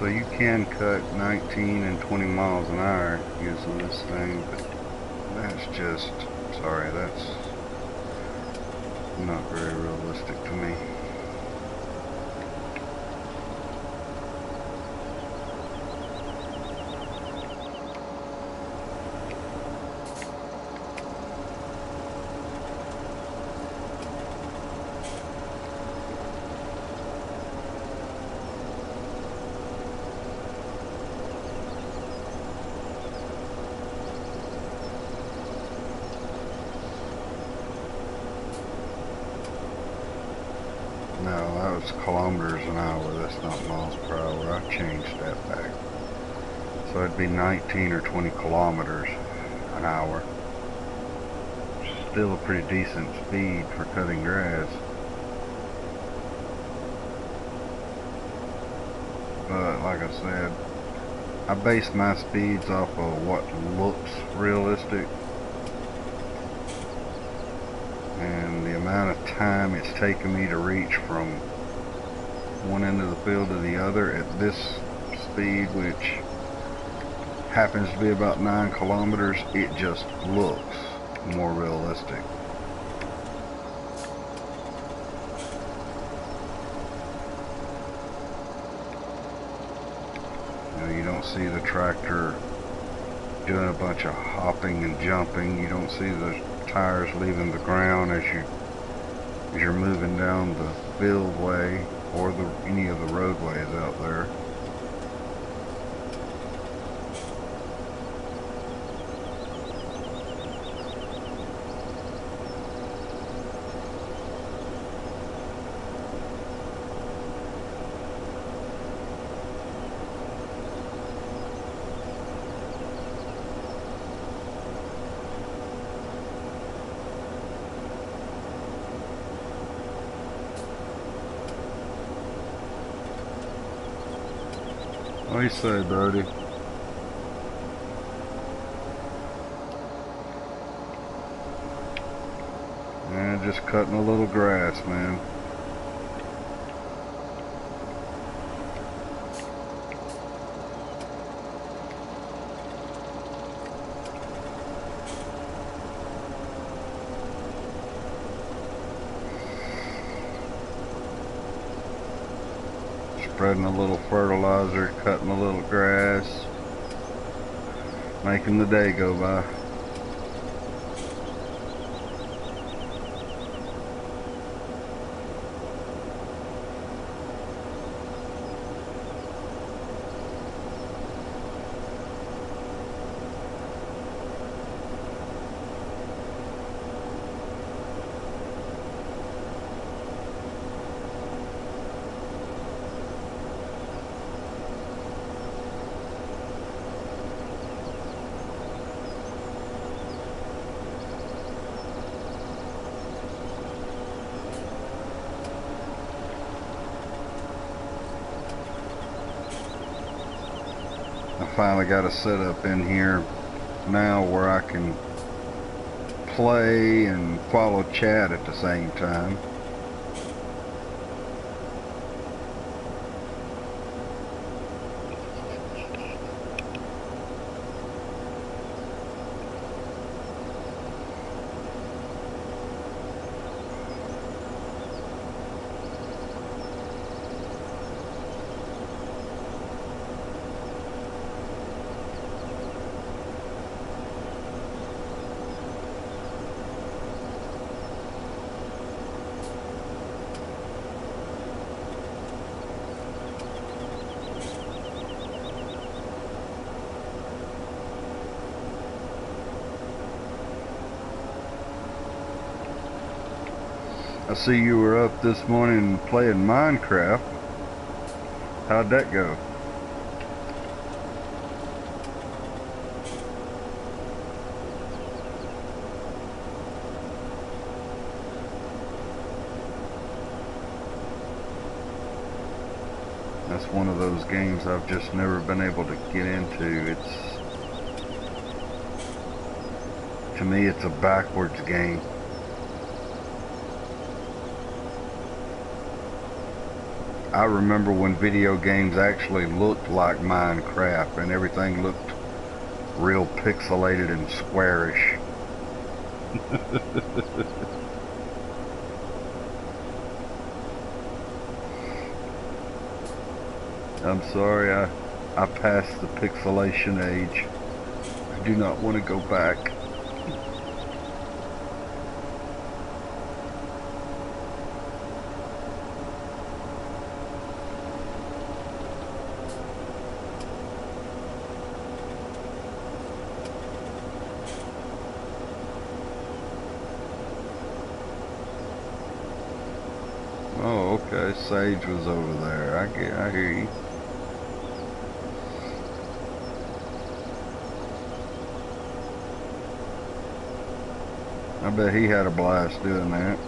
you can cut 19 and 20 miles an hour using this thing, but that's just, sorry, that's not very realistic to me. No, that was kilometers an hour, that's not miles per hour. I've changed that back. So it'd be 19 or 20 kilometers an hour. Still a pretty decent speed for cutting grass. But like I said, I base my speeds off of what looks realistic. And the amount of time it's taken me to reach from one end of the field to the other at this speed, which happens to be about 9 kilometers, it just looks more realistic. You know, you don't see the tractor doing a bunch of hopping and jumping. You don't see the tires leaving the ground as you're moving down the fieldway or any of the roadways out there. What do you say, Brody? And just cutting a little grass, man. Spreading a little fertilizer, cutting a little grass, making the day go by. I finally got a setup in here now where I can play and follow chat at the same time. I see you were up this morning playing Minecraft. How'd that go? That's one of those games I've just never been able to get into. To me, it's a backwards game. I remember when video games actually looked like Minecraft and everything looked real pixelated and squarish. I'm sorry, I passed the pixelation age. I do not want to go back. Oh, okay, Sage was over there. I hear you. I bet he had a blast doing that.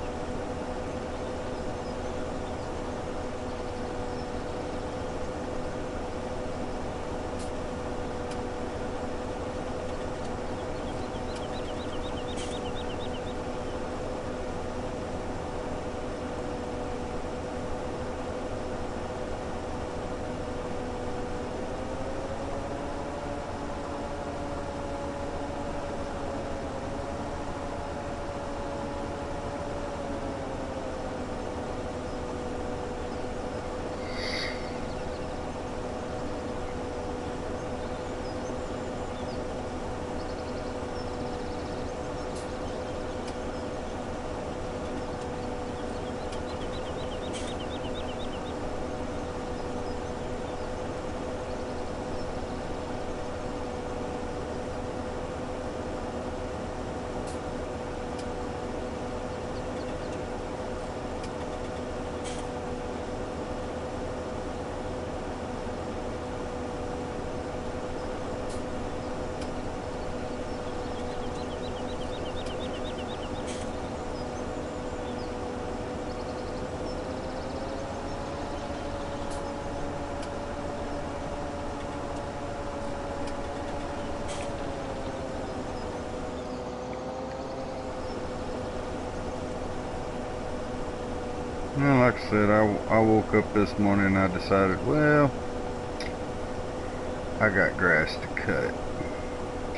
Well, like I said, I woke up this morning and I decided, well, I got grass to cut,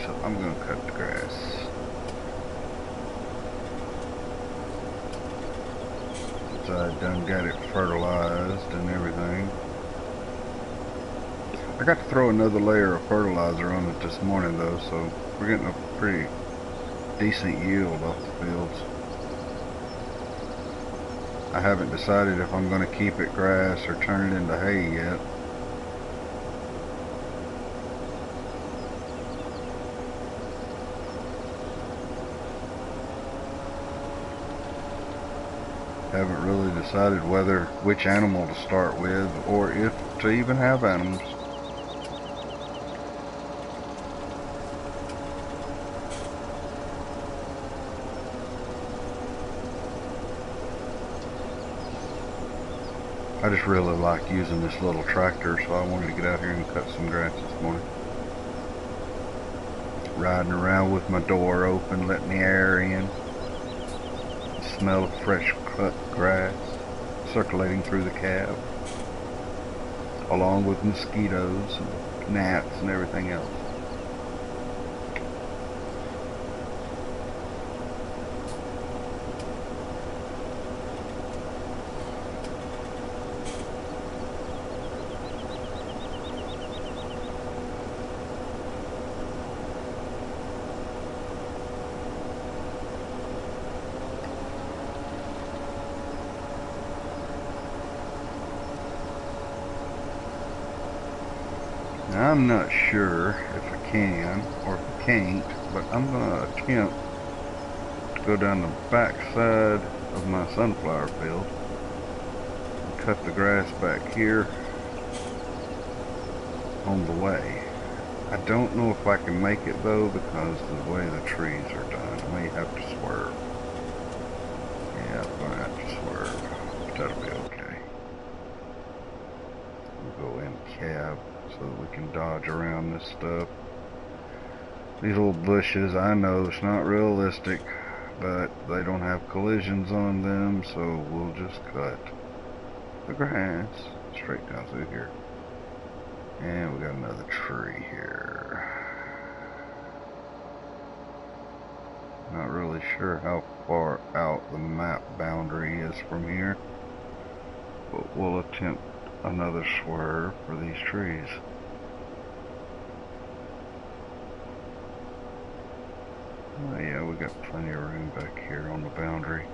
so I'm gonna cut the grass. Since I done got it fertilized and everything. I got to throw another layer of fertilizer on it this morning though, so we're getting a pretty decent yield off the fields. I haven't decided if I'm going to keep it grass or turn it into hay yet. Haven't really decided which animal to start with or if to even have animals. I just really like using this little tractor, so I wanted to get out here and cut some grass this morning. Riding around with my door open, letting the air in. The smell of fresh cut grass circulating through the cab, along with mosquitoes and gnats and everything else. Now, I'm not sure if I can or if I can't, but I'm going to attempt to go down the back side of my sunflower field and cut the grass back here on the way. I don't know if I can make it though because of the way the trees are done. I may have to swerve. Yeah, I'm going to have to swerve, but that'll be okay. We'll go in cab so that we can dodge around this stuff. These little bushes, I know it's not realistic, but they don't have collisions on them, so we'll just cut the grass. straight down through here. And we got another tree here. Not really sure how far out the map boundary is from here, but we'll attempt another swerve for these trees. Oh yeah, we got plenty of room back here on the boundary.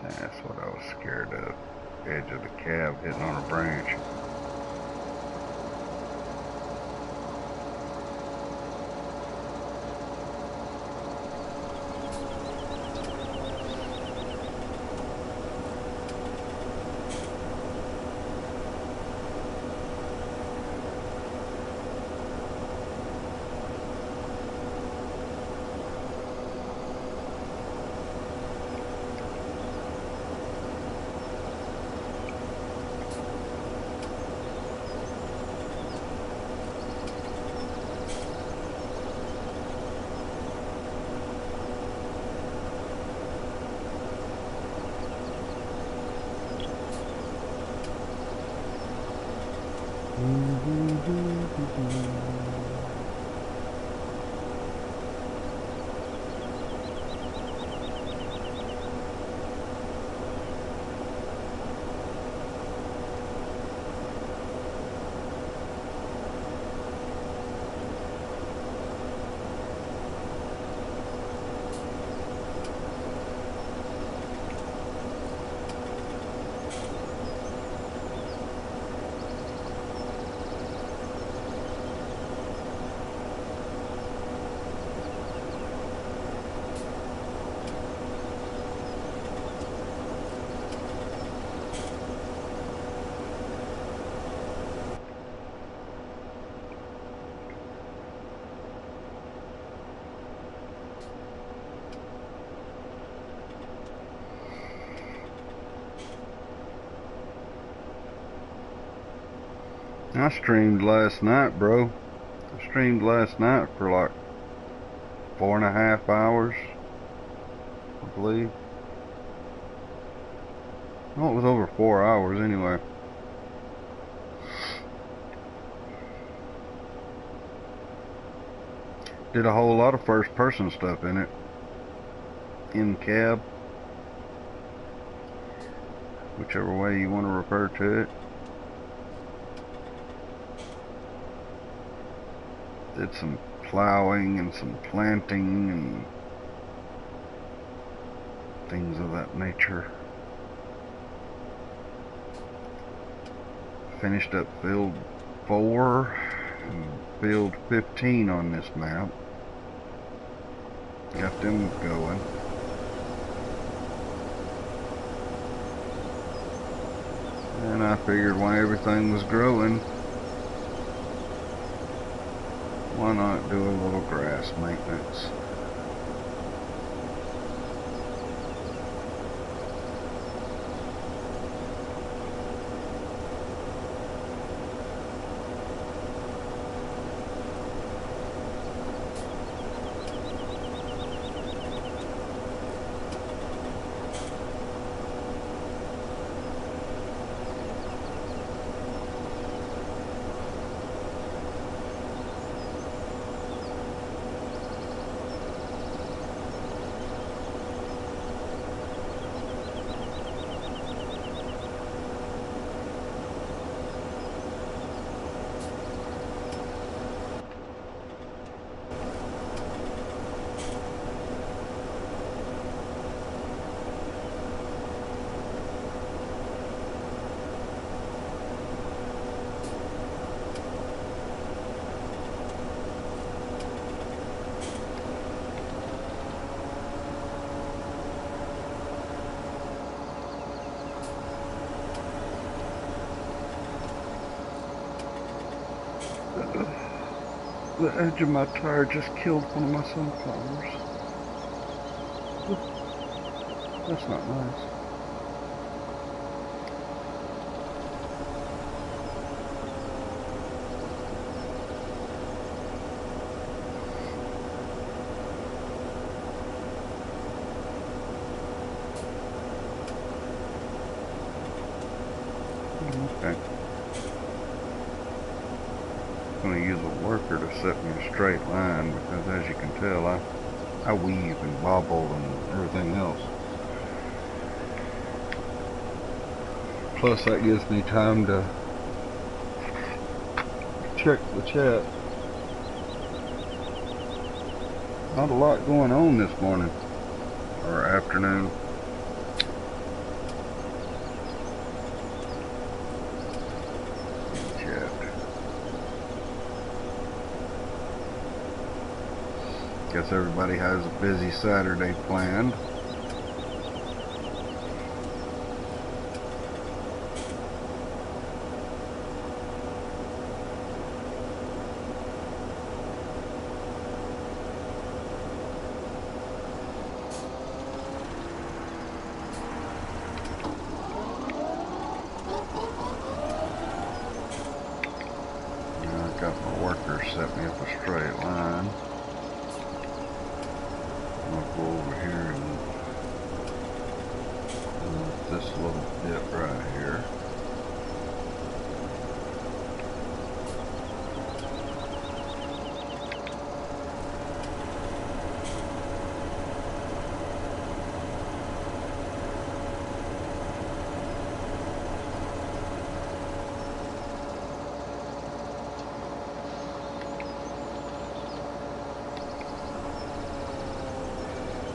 That's what I was scared of. Edge of the cab hitting on a branch. I streamed last night, bro. I streamed last night for like 4.5 hours, I believe. Well, it was over 4 hours anyway. Did a whole lot of first person stuff in it. In cab. Whichever way you want to refer to it. Did some plowing and some planting and things of that nature. Finished up field 4 and field 15 on this map. Got them going. And I figured when everything was growing, why not do a little grass maintenance? The edge of my tire just killed one of my sunflowers. That's not nice. Okay. I'm going to use a worker to set me a straight line because, as you can tell, I weave and bobble and everything else. Plus, that gives me time to check the chat. Not a lot going on this morning or afternoon. Guess everybody has a busy Saturday planned. I got my workers set me up a straight line. I'll go over here and this little dip right here.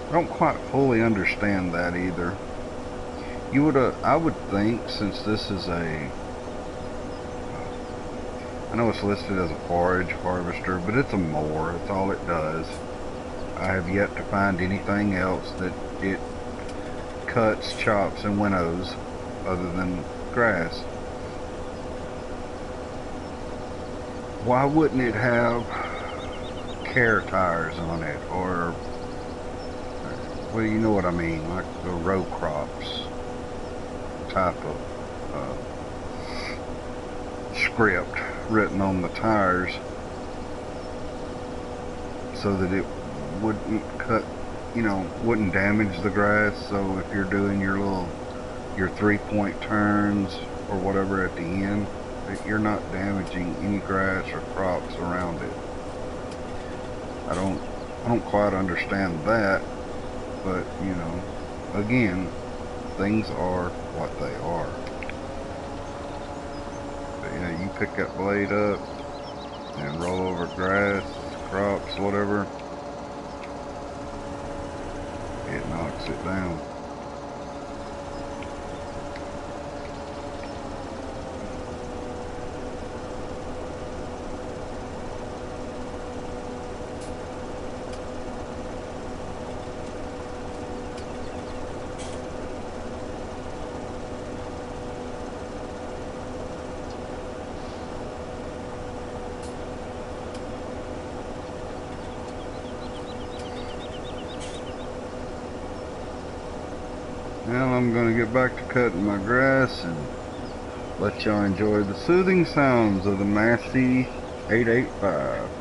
I don't quite fully understand that either. I would think, since this is I know it's listed as a forage harvester, but it's a mower. That's all it does. I have yet to find anything else that it cuts, chops, and winnows other than grass. Why wouldn't it have care tires on it, or, well, you know what I mean, like the row crops type of script written on the tires so that it wouldn't cut, you know, wouldn't damage the grass. So if you're doing your 3-point turns or whatever at the end, that you're not damaging any grass or crops around it. I don't quite understand that, but you know, again, things are what they are. But yeah, you pick that blade up and roll over grass, crops, whatever, it knocks it down. Now I'm going to get back to cutting my grass and let y'all enjoy the soothing sounds of the Massey 885.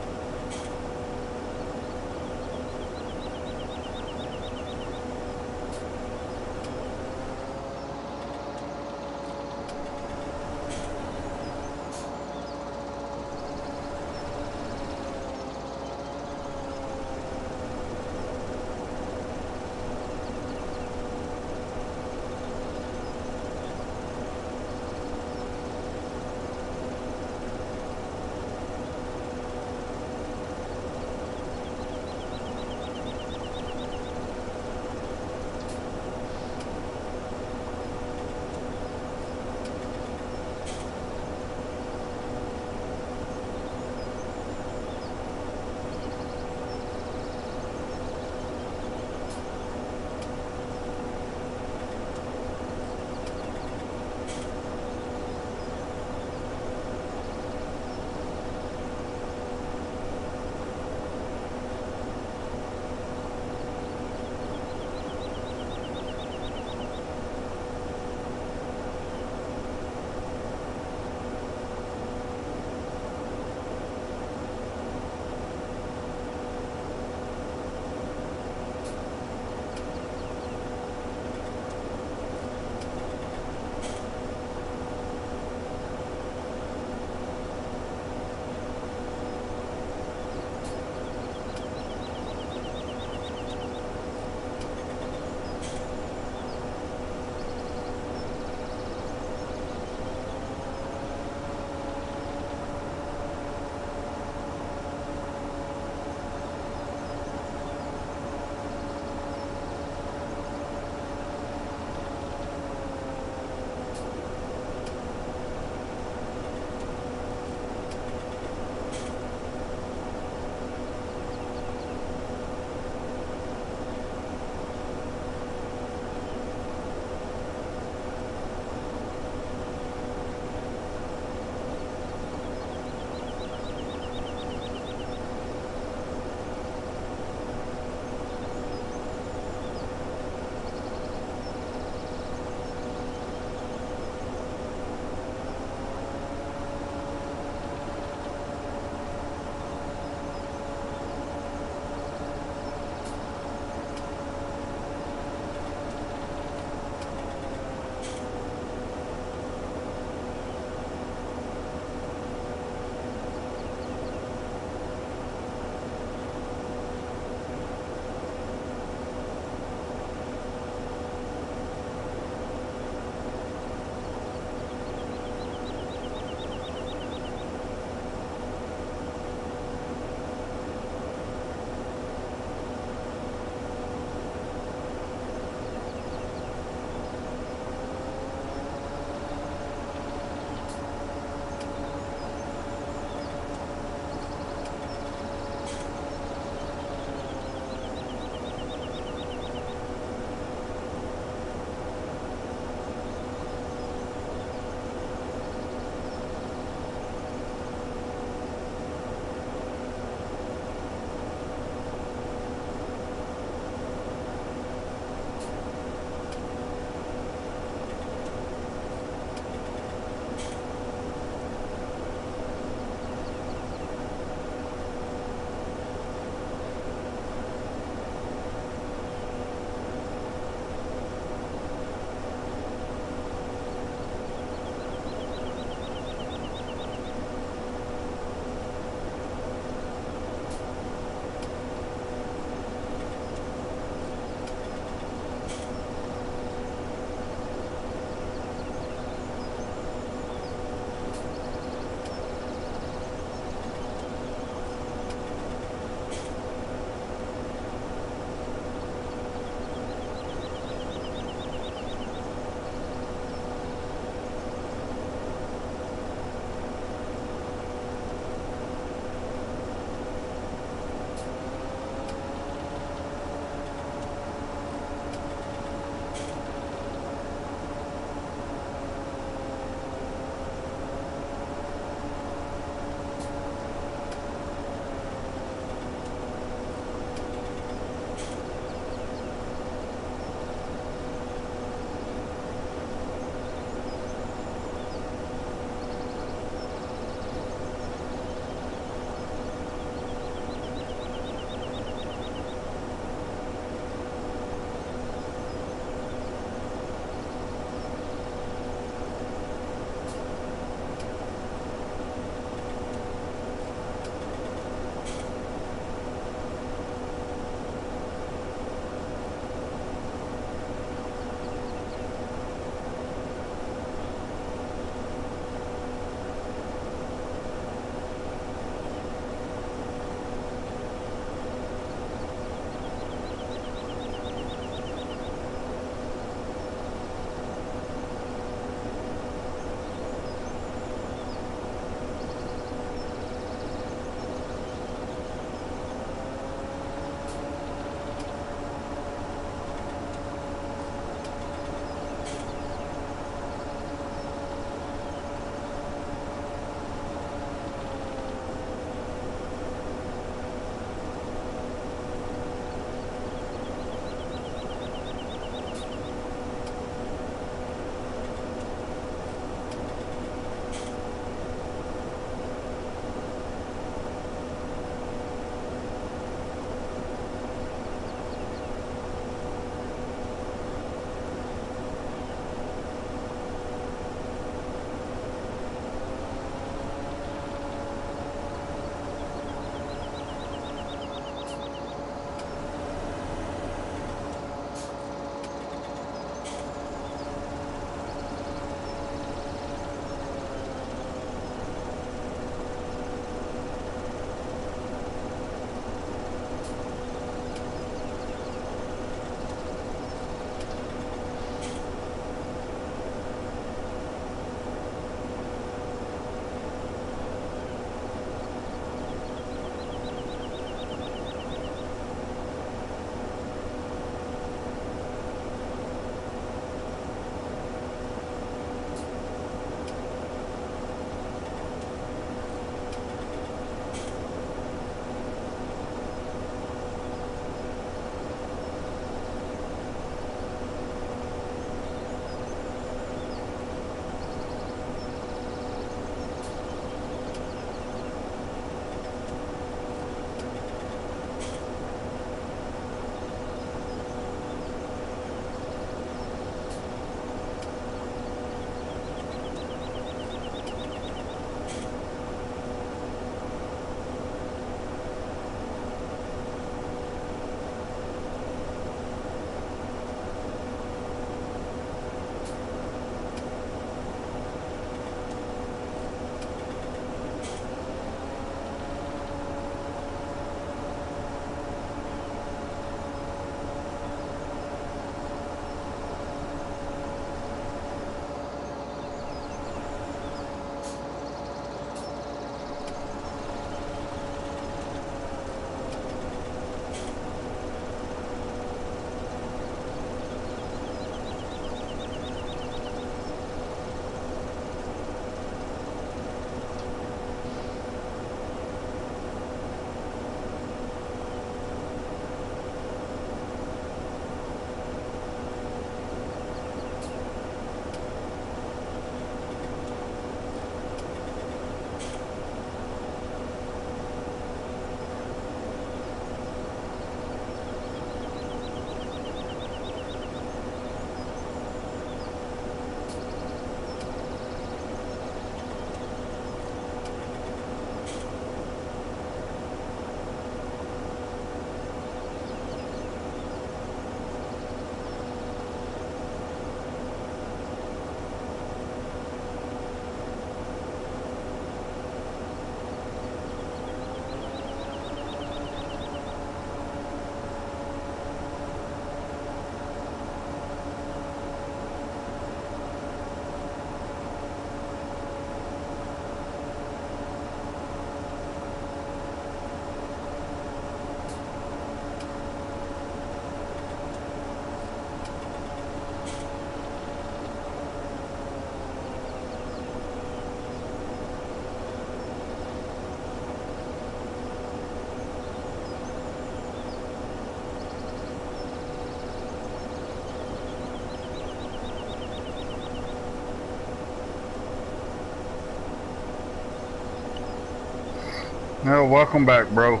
Oh, welcome back, bro.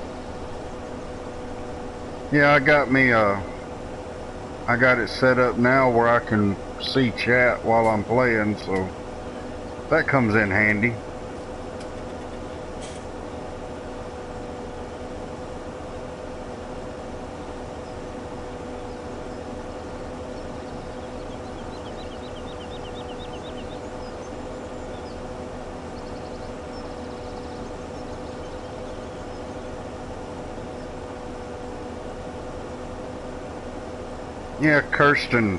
Yeah, I got it set up now where I can see chat while I'm playing, so that comes in handy. Yeah, Kirsten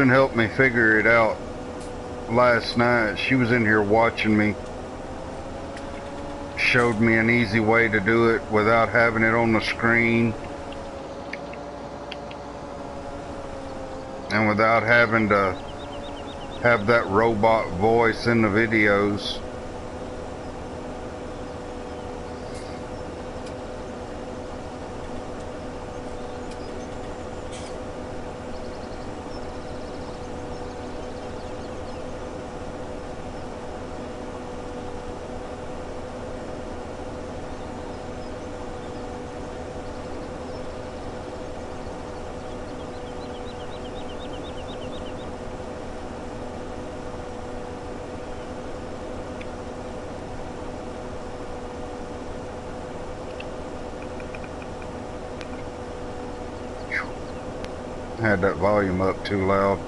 helped me figure it out last night. She was in here watching me, showed me an easy way to do it without having it on the screen and without having to have that robot voice in the videos. Had that volume up too loud.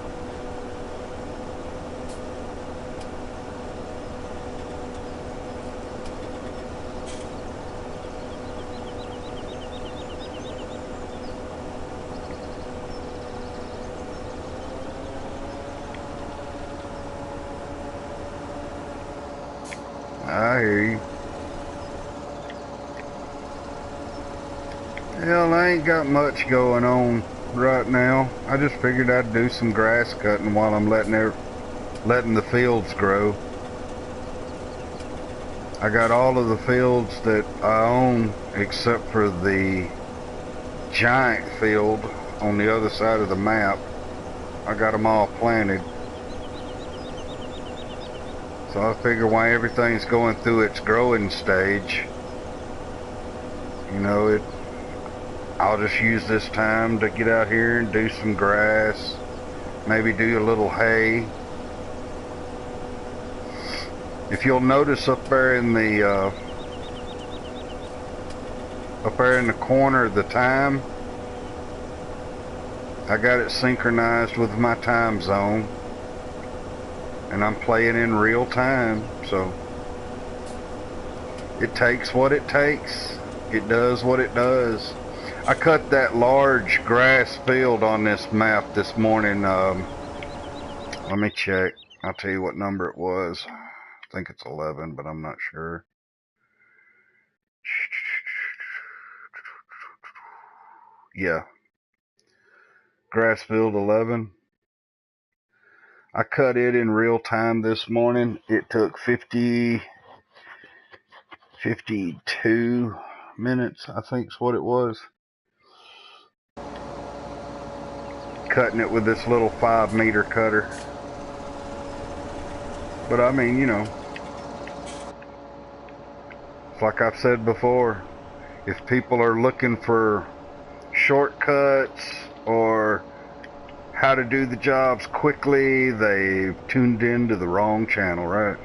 I hear you. Hell, I ain't got much going on right now. I just figured I'd do some grass cutting while I'm letting the fields grow. I got all of the fields that I own except for the giant field on the other side of the map. I got them all planted. So I figure while everything's going through its growing stage, you know, I'll just use this time to get out here and do some grass, maybe do a little hay. If you'll notice up there in the corner of the time, I got it synchronized with my time zone, and I'm playing in real time, so it takes what it takes. It does what it does. I cut that large grass field on this map this morning. Let me check. I'll tell you what number it was. I think it's 11, but I'm not sure. Yeah. Grass field 11. I cut it in real time this morning. It took 52 minutes, I think is what it was. Cutting it with this little 5-meter cutter. But I mean, you know, it's like I've said before, if people are looking for shortcuts or how to do the jobs quickly, they've tuned into the wrong channel, right?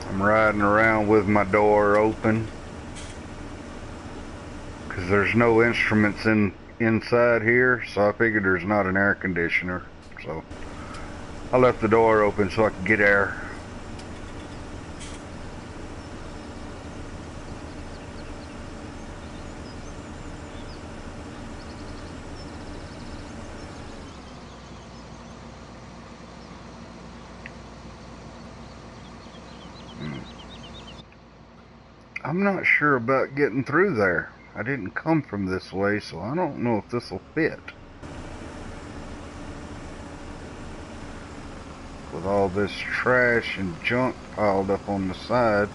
I'm riding around with my door open because there's no instruments inside here, so I figured there's not an air conditioner. So I left the door open so I could get air. I'm not sure about getting through there. I didn't come from this way, so I don't know if this will fit. With all this trash and junk piled up on the side.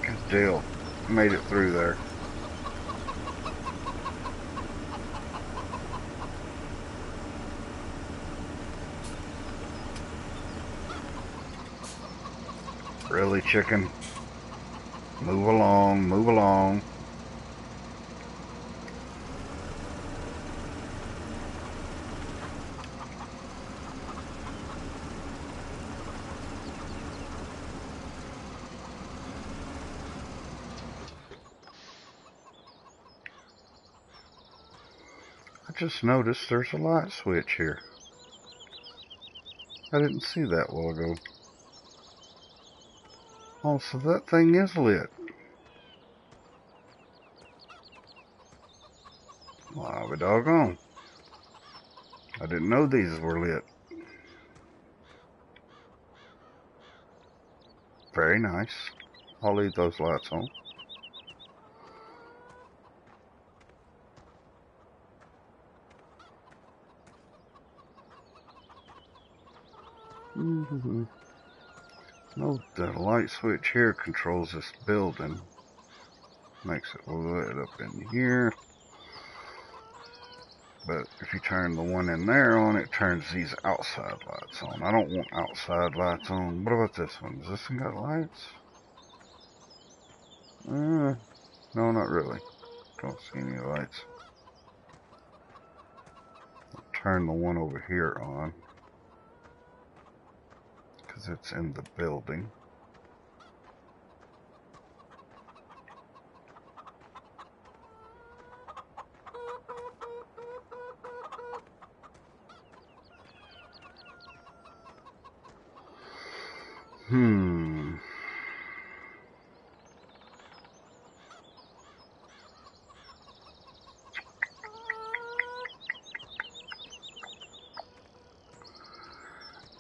Good deal. Made it through there. Really, chicken? Move along, move along. I just noticed there's a light switch here. I didn't see that a while ago. Oh, so that thing is lit. Well, I'll be doggone. I didn't know these were lit. Very nice. I'll leave those lights on. No, the light switch here controls this building. Makes it lit up in here. But if you turn the one in there on, it turns these outside lights on. I don't want outside lights on. What about this one? Does this one got lights? No, not really. Don't see any lights. I'll turn the one over here on, because it's in the building.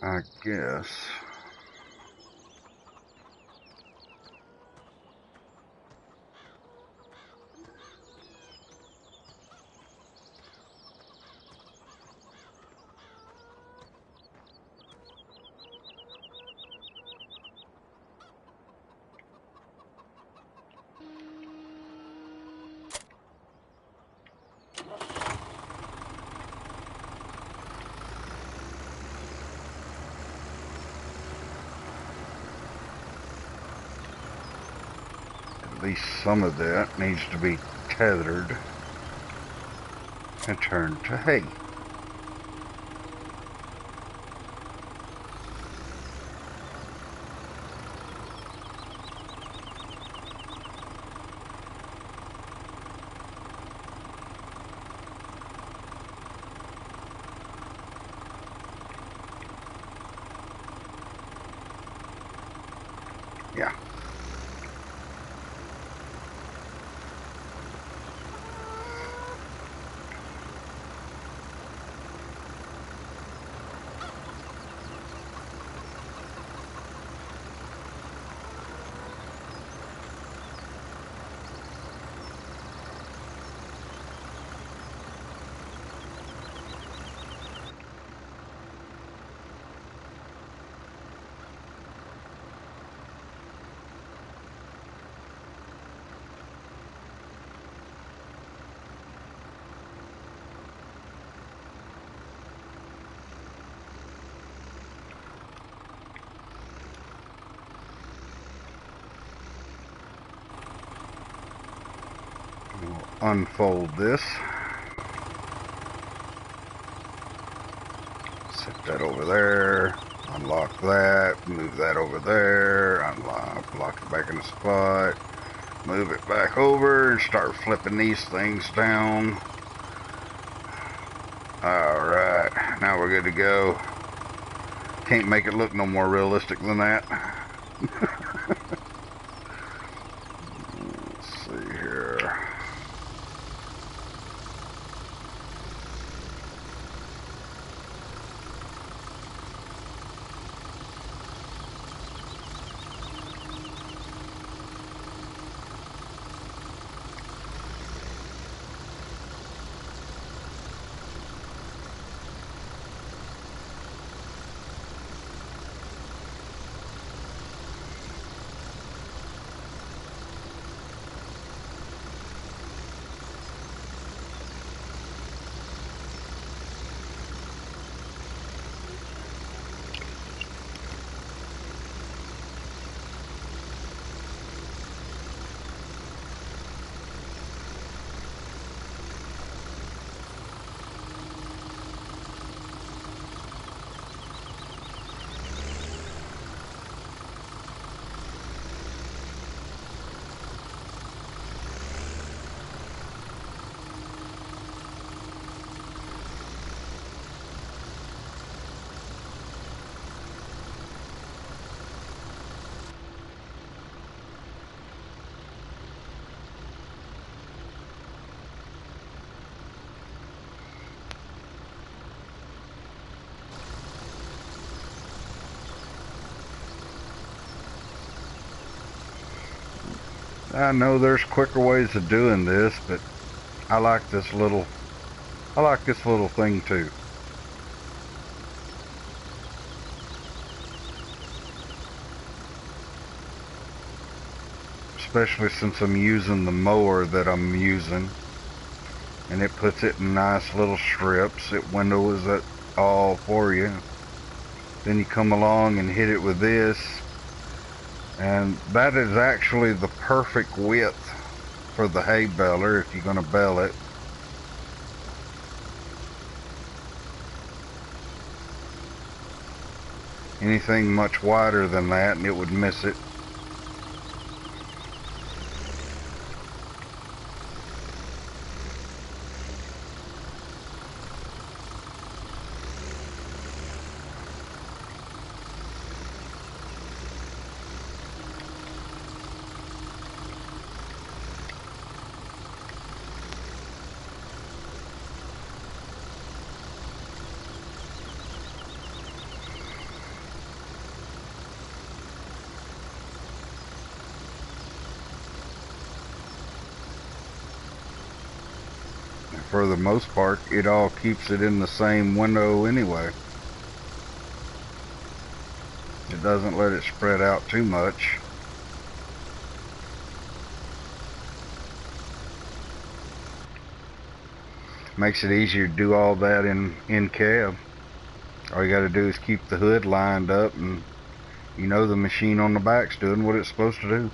I guess. At least some of that needs to be tethered and turned to hay. Yeah. We'll unfold this. Set that over there. Unlock that. Move that over there. Unlock. Lock it back in the spot. Move it back over and start flipping these things down. Alright, now we're good to go. Can't make it look no more realistic than that. Let's see here. I know there's quicker ways of doing this, but I like this little thing too. Especially since I'm using the mower that I'm using, and it puts it in nice little strips. It windows it all for you. Then you come along and hit it with this, and that is actually the perfect width for the hay baler if you're going to bale it. Anything much wider than that and it would miss it. For the most part, it all keeps it in the same window anyway. It doesn't let it spread out too much. Makes it easier to do all that in cab. All you got to do is keep the hood lined up, and you know the machine on the back's doing what it's supposed to do.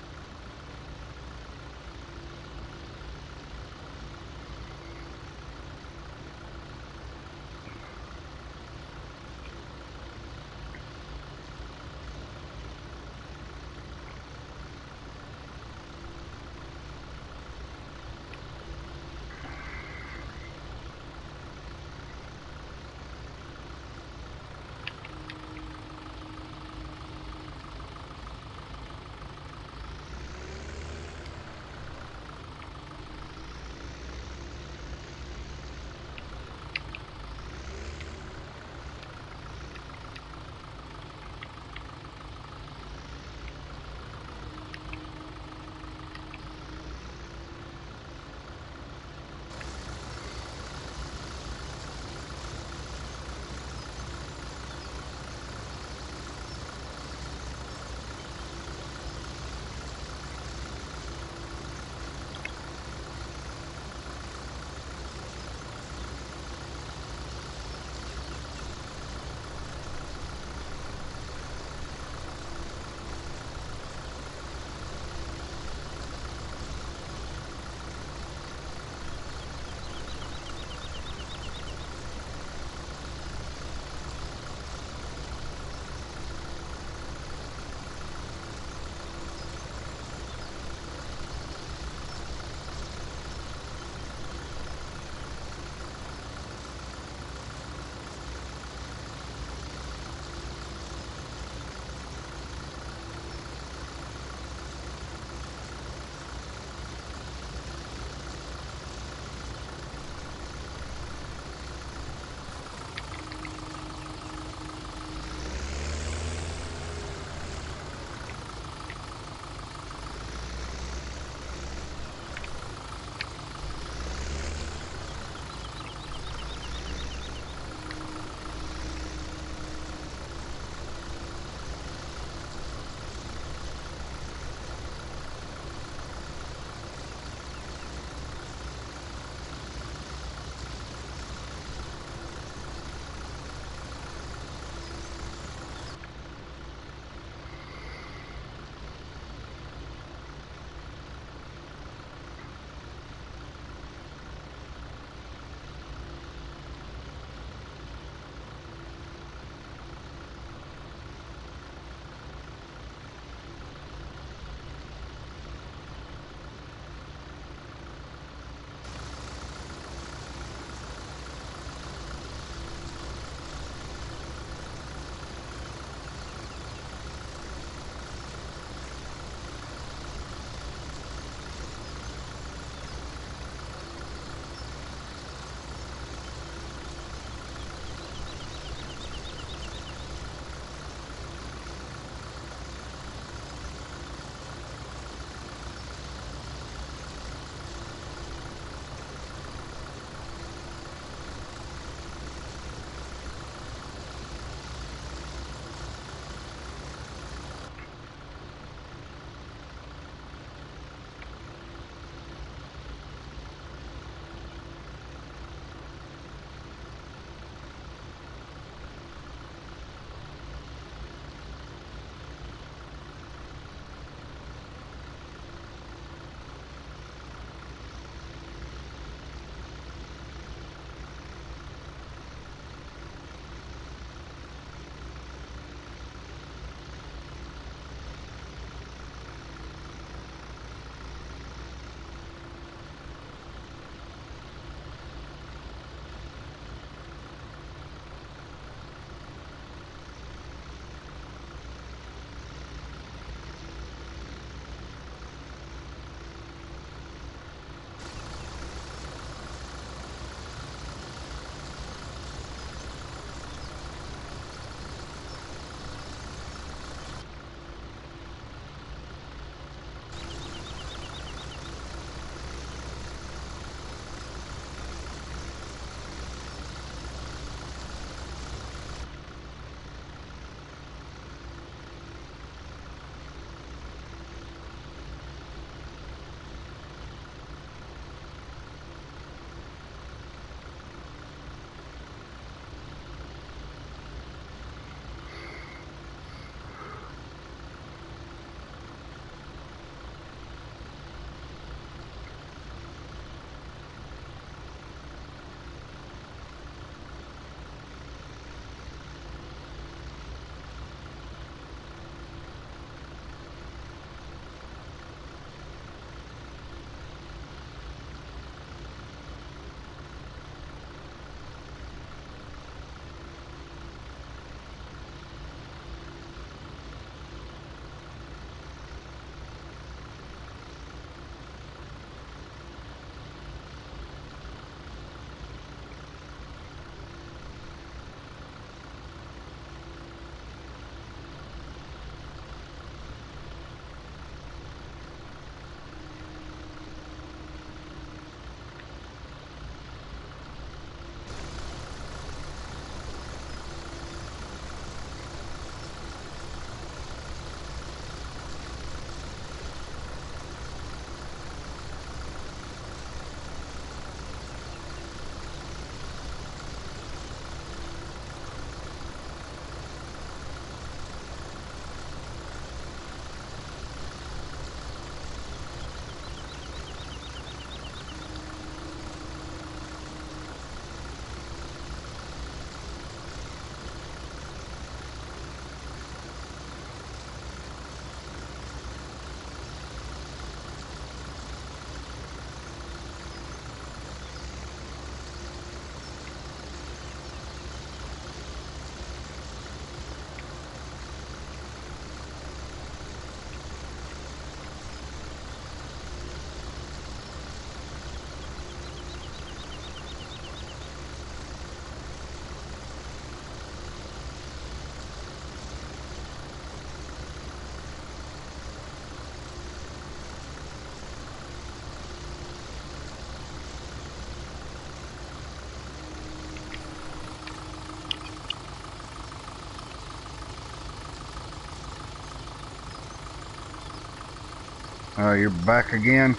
You're back again?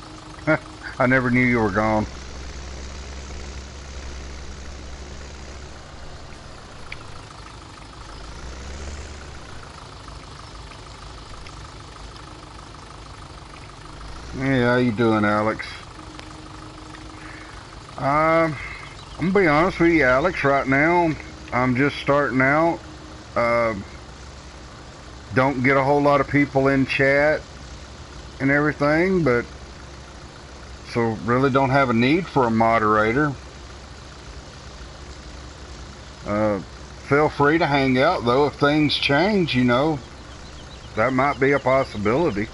I never knew you were gone. Hey, how you doing, Alex? I'm gonna be honest with you, Alex. Right now, I'm just starting out. Uh, don't get a whole lot of people in chat and everything, but so really don't have a need for a moderator. Uh, feel free to hang out though. If things change, you know, that might be a possibility.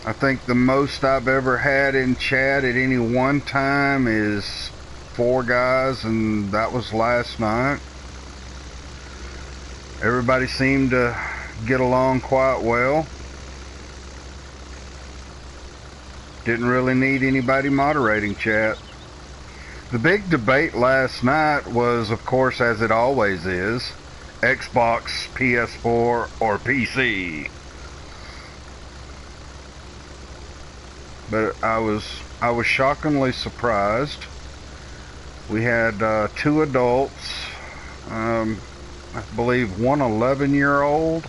I think the most I've ever had in chat at any one time is 4 guys, and that was last night. Everybody seemed to get along quite well. Didn't really need anybody moderating chat. The big debate last night was, of course, as it always is, Xbox, PS4, or PC. But I was shockingly surprised. We had 2 adults, I believe one 11-year-old,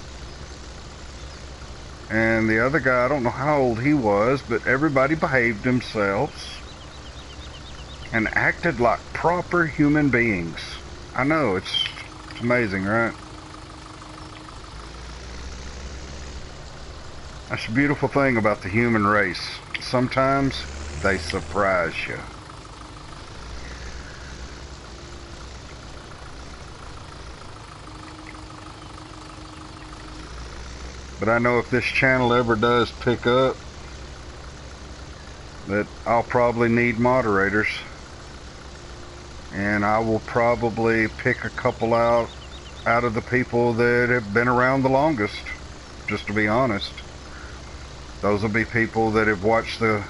and the other guy, I don't know how old he was, but everybody behaved themselves and acted like proper human beings. I know, it's amazing, right? That's the beautiful thing about the human race. Sometimes they surprise you. But I know if this channel ever does pick up, that I'll probably need moderators. And I will probably pick a couple out of the people that have been around the longest, just to be honest. Those will be people that have watched the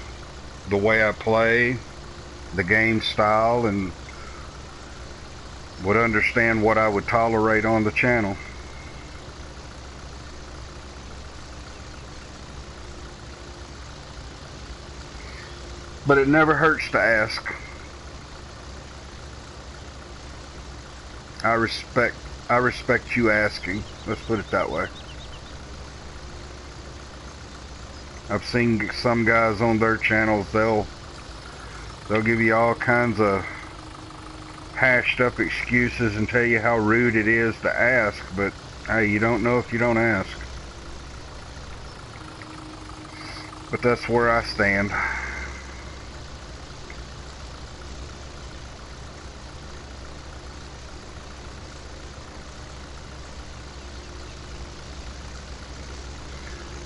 way I play, the game style, and would understand what I would tolerate on the channel. But it never hurts to ask. I respect you asking. Let's put it that way. I've seen some guys on their channels, they'll give you all kinds of hashed up excuses and tell you how rude it is to ask, but hey, you don't know if you don't ask. But that's where I stand.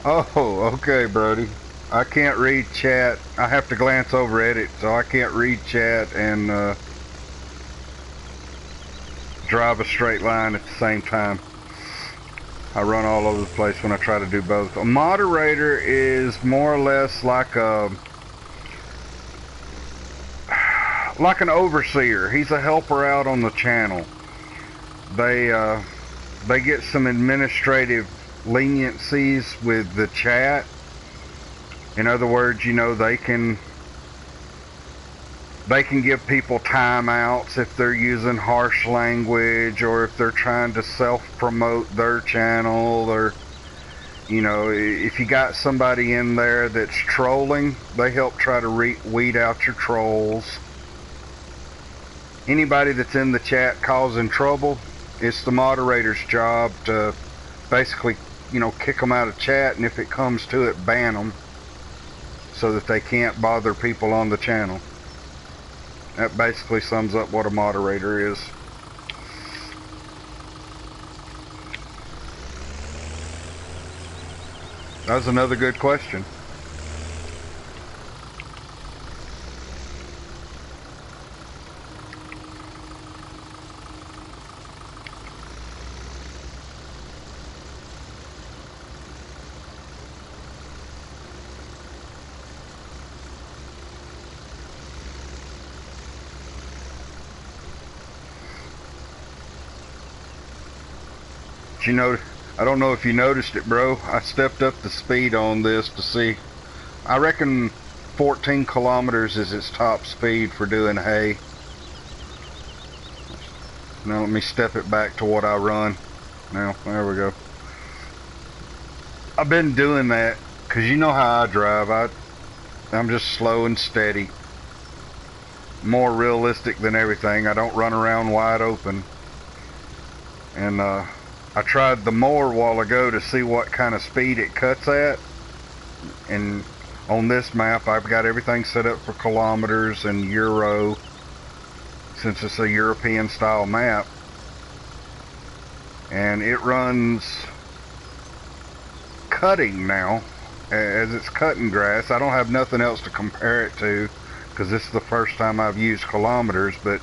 Oh, okay, Brody. I can't read chat. I have to glance over at it, so I can't read chat and drive a straight line at the same time. I run all over the place when I try to do both. A moderator is more or less like an overseer. He's a helper out on the channel. They get some administrative leniencies with the chat. In other words, you know, they can give people timeouts if they're using harsh language, or if they're trying to self-promote their channel, or, you know, if you got somebody in there that's trolling, they help try to weed out your trolls. Anybody that's in the chat causing trouble, it's the moderator's job to basically, you know, kick them out of chat, and if it comes to it, ban them so that they can't bother people on the channel. That basically sums up what a moderator is. That was another good question. But you know, I don't know if you noticed it, bro. I stepped up the speed on this to see. I reckon 14 kilometers is its top speed for doing hay. Now let me step it back to what I run. Now, there we go. I've been doing that because you know how I drive. I'm just slow and steady. More realistic than everything. I don't run around wide open. And I tried the mower a while ago to see what kind of speed it cuts at. And on this map, I've got everything set up for kilometers and euro, since it's a European style map. And it runs cutting now, as it's cutting grass. I don't have nothing else to compare it to, because this is the first time I've used kilometers, but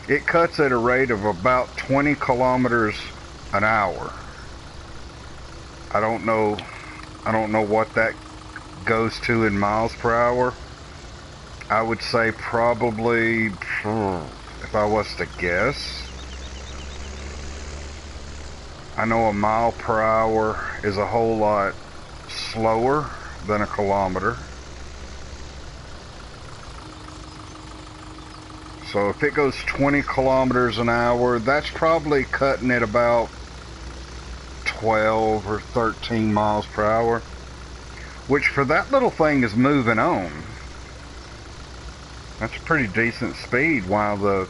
it cuts at a rate of about 20 kilometers an hour. I don't know what that goes to in miles per hour. I would say probably, if I was to guess, I know a mile per hour is a whole lot slower than a kilometer. So if it goes 20 kilometers an hour, that's probably cutting at about 12 or 13 miles per hour, which for that little thing is moving on. That's a pretty decent speed while the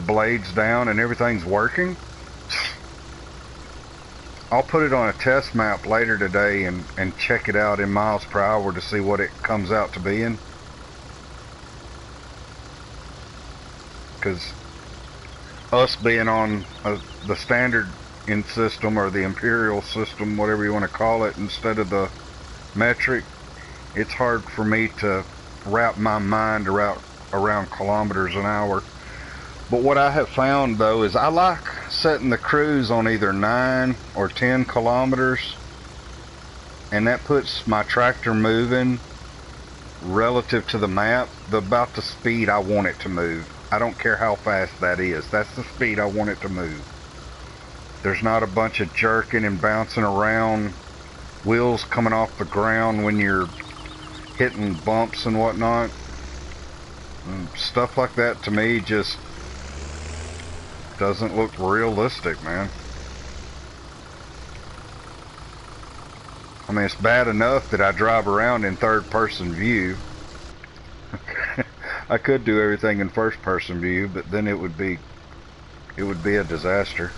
blade's down and everything's working. I'll put it on a test map later today and check it out in miles per hour to see what it comes out to being. Because us being on the standard in system, or the imperial system, whatever you want to call it, instead of the metric, it's hard for me to wrap my mind around kilometers an hour. But what I have found though is I like setting the cruise on either 9 or 10 kilometers, and that puts my tractor moving relative to the map about the speed I want it to move. I don't care how fast that is. That's the speed I want it to move. There's not a bunch of jerking and bouncing around, wheels coming off the ground when you're hitting bumps and whatnot. And stuff like that to me just doesn't look realistic, man. I mean, it's bad enough that I drive around in third-person view. I could do everything in first-person view, but then it would be a disaster.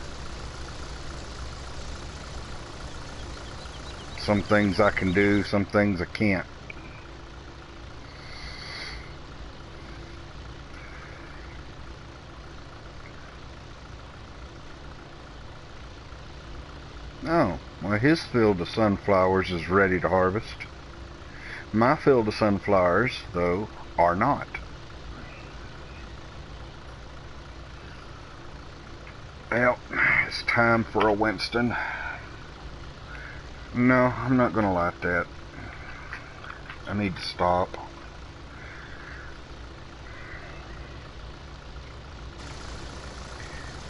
Some things I can do, some things I can't. Oh, well, his field of sunflowers is ready to harvest. My field of sunflowers, though, are not. Well, it's time for a Winston. No, I'm not gonna light that. I need to stop.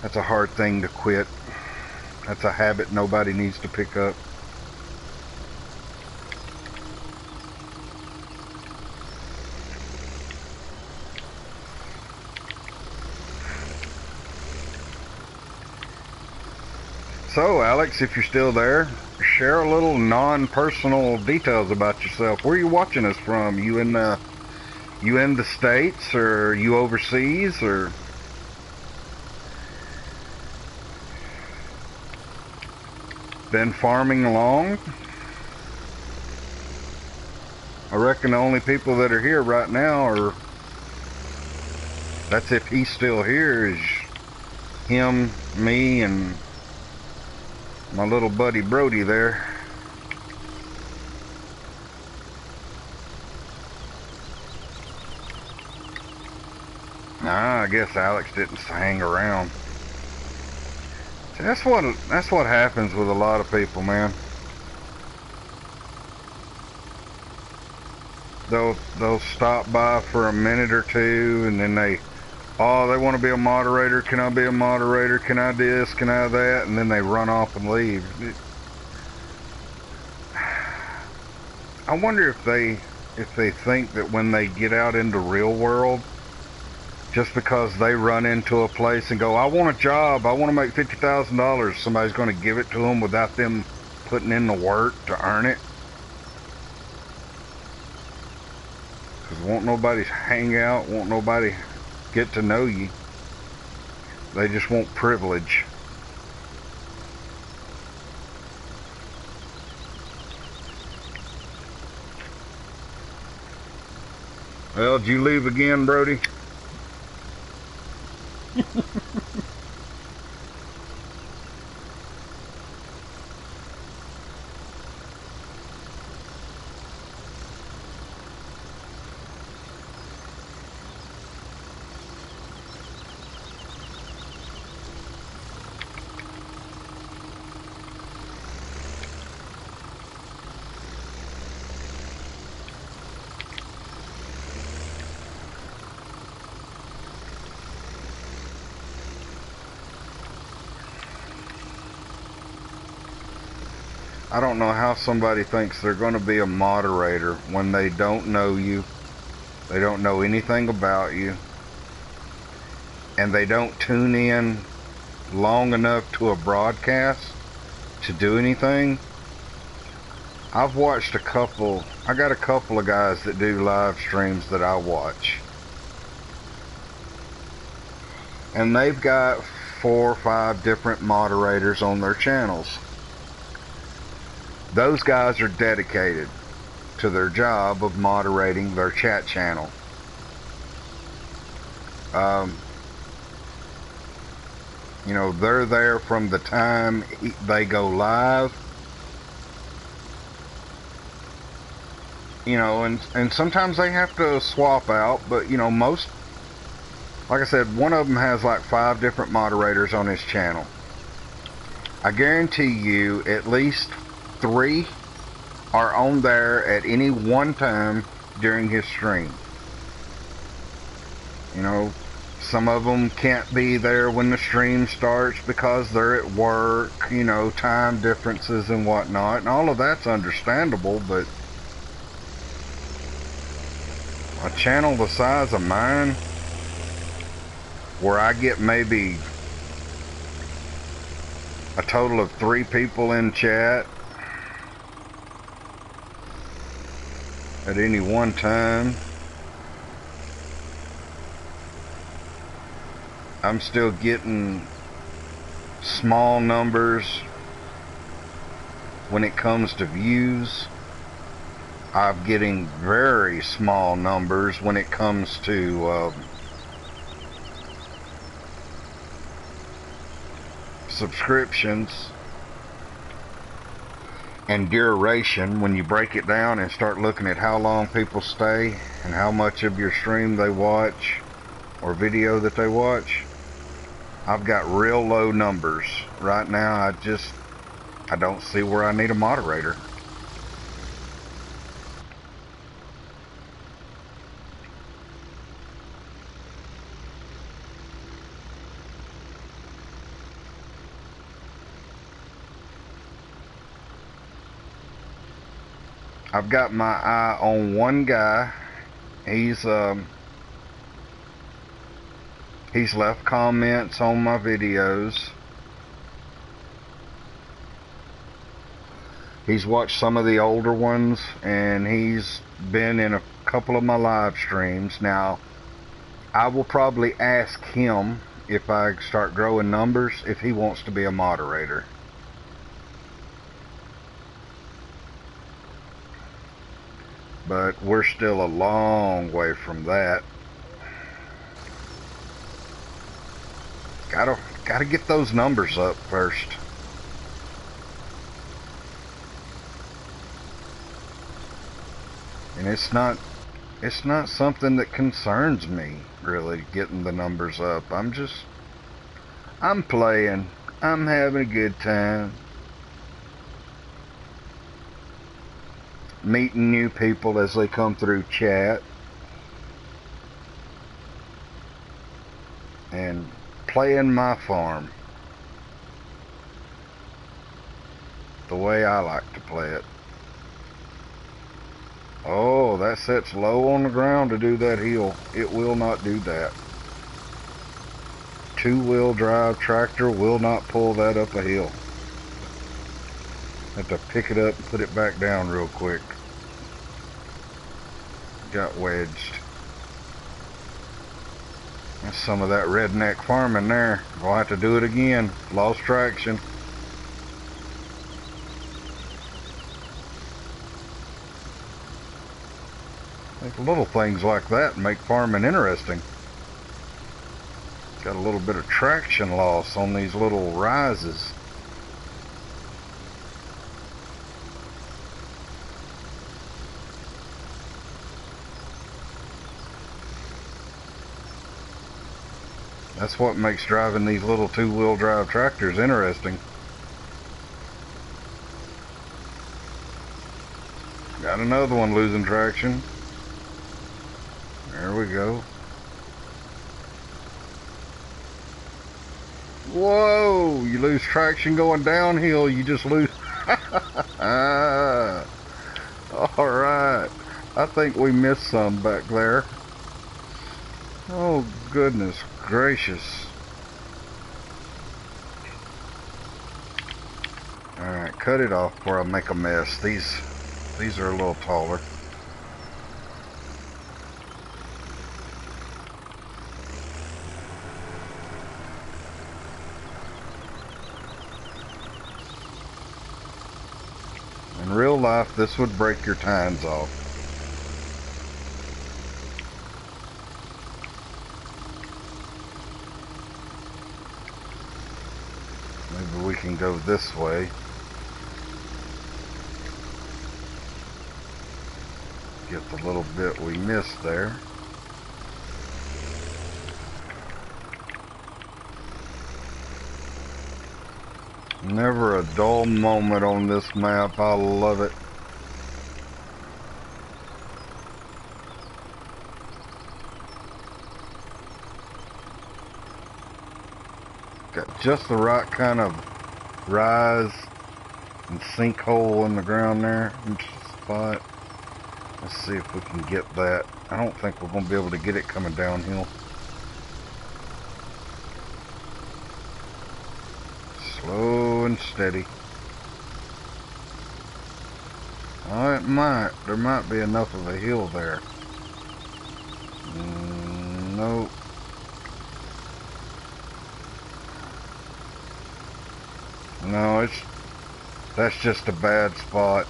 That's a hard thing to quit. That's a habit nobody needs to pick up. So, Alex, if you're still there, share a little non-personal details about yourself. Where are you watching us from? You in the States, or you overseas, or? Been farming long? I reckon the only people that are here right now are, that's if he's still here, is him, me, and my little buddy Brody there. Nah, I guess Alex didn't hang around. See, that's what happens with a lot of people, man. They'll stop by for a minute or two, and then they Oh, they want to be a moderator. Can I be a moderator? Can I do this? Can I that? And then they run off and leave. I wonder if they think that when they get out into real world, just because they run into a place and go, I want a job, I want to make $50,000, somebody's going to give it to them without them putting in the work to earn it. Because won't nobody hang out, won't nobody get to know you. They just want privilege. Well, did you leave again, Brody? I don't know how somebody thinks they're going to be a moderator when they don't know you, they don't know anything about you, and they don't tune in long enough to a broadcast to do anything. I've watched I got a couple of guys that do live streams that I watch. And they've got 4 or 5 different moderators on their channels. Those guys are dedicated to their job of moderating their chat channel. You know, they're there from the time they go live. You know, and sometimes they have to swap out, but you know, most, like I said, one of them has like 5 different moderators on his channel. I guarantee you at least 3 are on there at any one time during his stream. You know, some of them can't be there when the stream starts because they're at work, you know, time differences and whatnot, and all of that's understandable, but a channel the size of mine, where I get maybe a total of 3 people in chat at any one time, I'm still getting small numbers when it comes to views. I'm getting very small numbers when it comes to subscriptions and duration. When you break it down and start looking at how long people stay and how much of your stream they watch or video that they watch, I've got real low numbers right now. I don't see where I need a moderator. I've got my eye on one guy. He's left comments on my videos. He's watched some of the older ones, and he's been in a couple of my live streams. Now, I will probably ask him, if I start growing numbers, if he wants to be a moderator. But we're still a long way from that. Gotta get those numbers up first. And it's not something that concerns me, really, getting the numbers up. I'm playing. I'm having a good time. Meeting new people as they come through chat. and playing my farm the way I like to play it. Oh, that sets low on the ground to do that hill. It will not do that. Two-wheel drive tractor will not pull that up a hill. Have to pick it up and put it back down real quick. Got wedged. That's some of that redneck farming there. We'll have to do it again. Lost traction. Little things like that make farming interesting. Got a little bit of traction loss on these little rises. That's what makes driving these little two-wheel drive tractors interesting. Got another one losing traction. There we go. Whoa! You lose traction going downhill, you just lose. Alright. I think we missed some back there. Oh, goodness gracious. Alright, cut it off before I make a mess. These are a little taller. In real life, this would break your tines off. Maybe we can go this way. Get the little bit we missed there. Never a dull moment on this map. I love it. Got just the right kind of rise and sinkhole in the ground there. Spot. Let's see if we can get that. I don't think we're going to be able to get it coming downhill. Slow and steady. Oh, it might. There might be enough of a hill there. Nope. No, that's just a bad spot.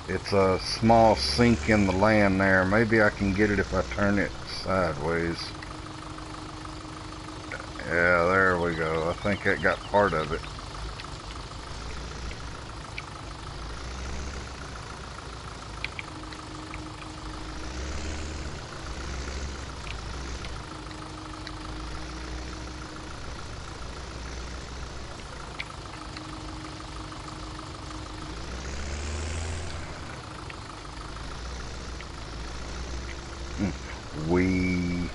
It's a small sink in the land there. Maybe I can get it if I turn it sideways. Yeah, there we go. I think that got part of it. We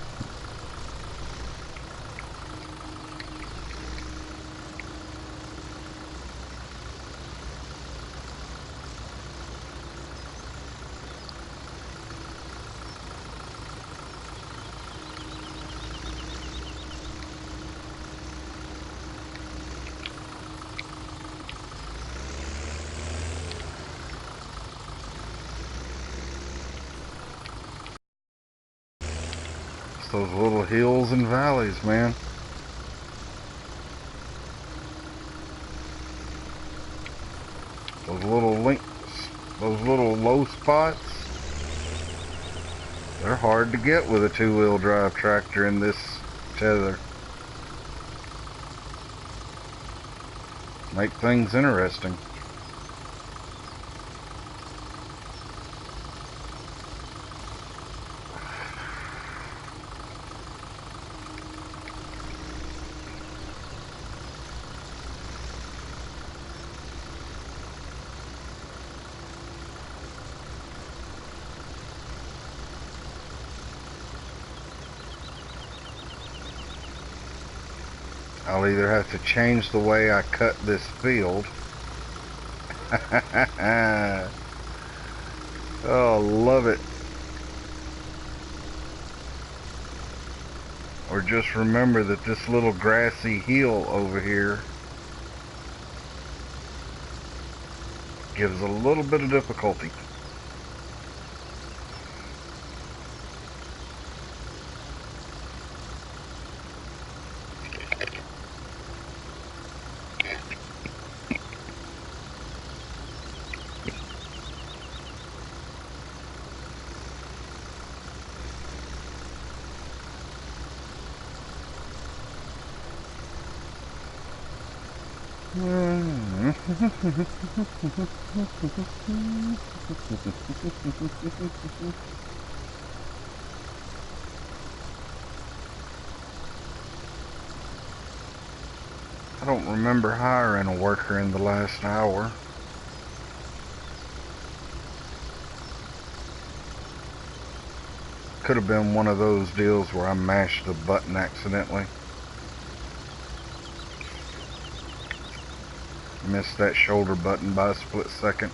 it's those little hills and valleys, man. Those little links, those little low spots, they're hard to get with a two-wheel drive tractor in this tether. Make things interesting. I'll either have to change the way I cut this field. Oh, love it. Or just remember that this little grassy hill over here gives a little bit of difficulty. I don't remember hiring a worker in the last hour. Could have been one of those deals where I mashed the button accidentally. Missed that shoulder button by a split second.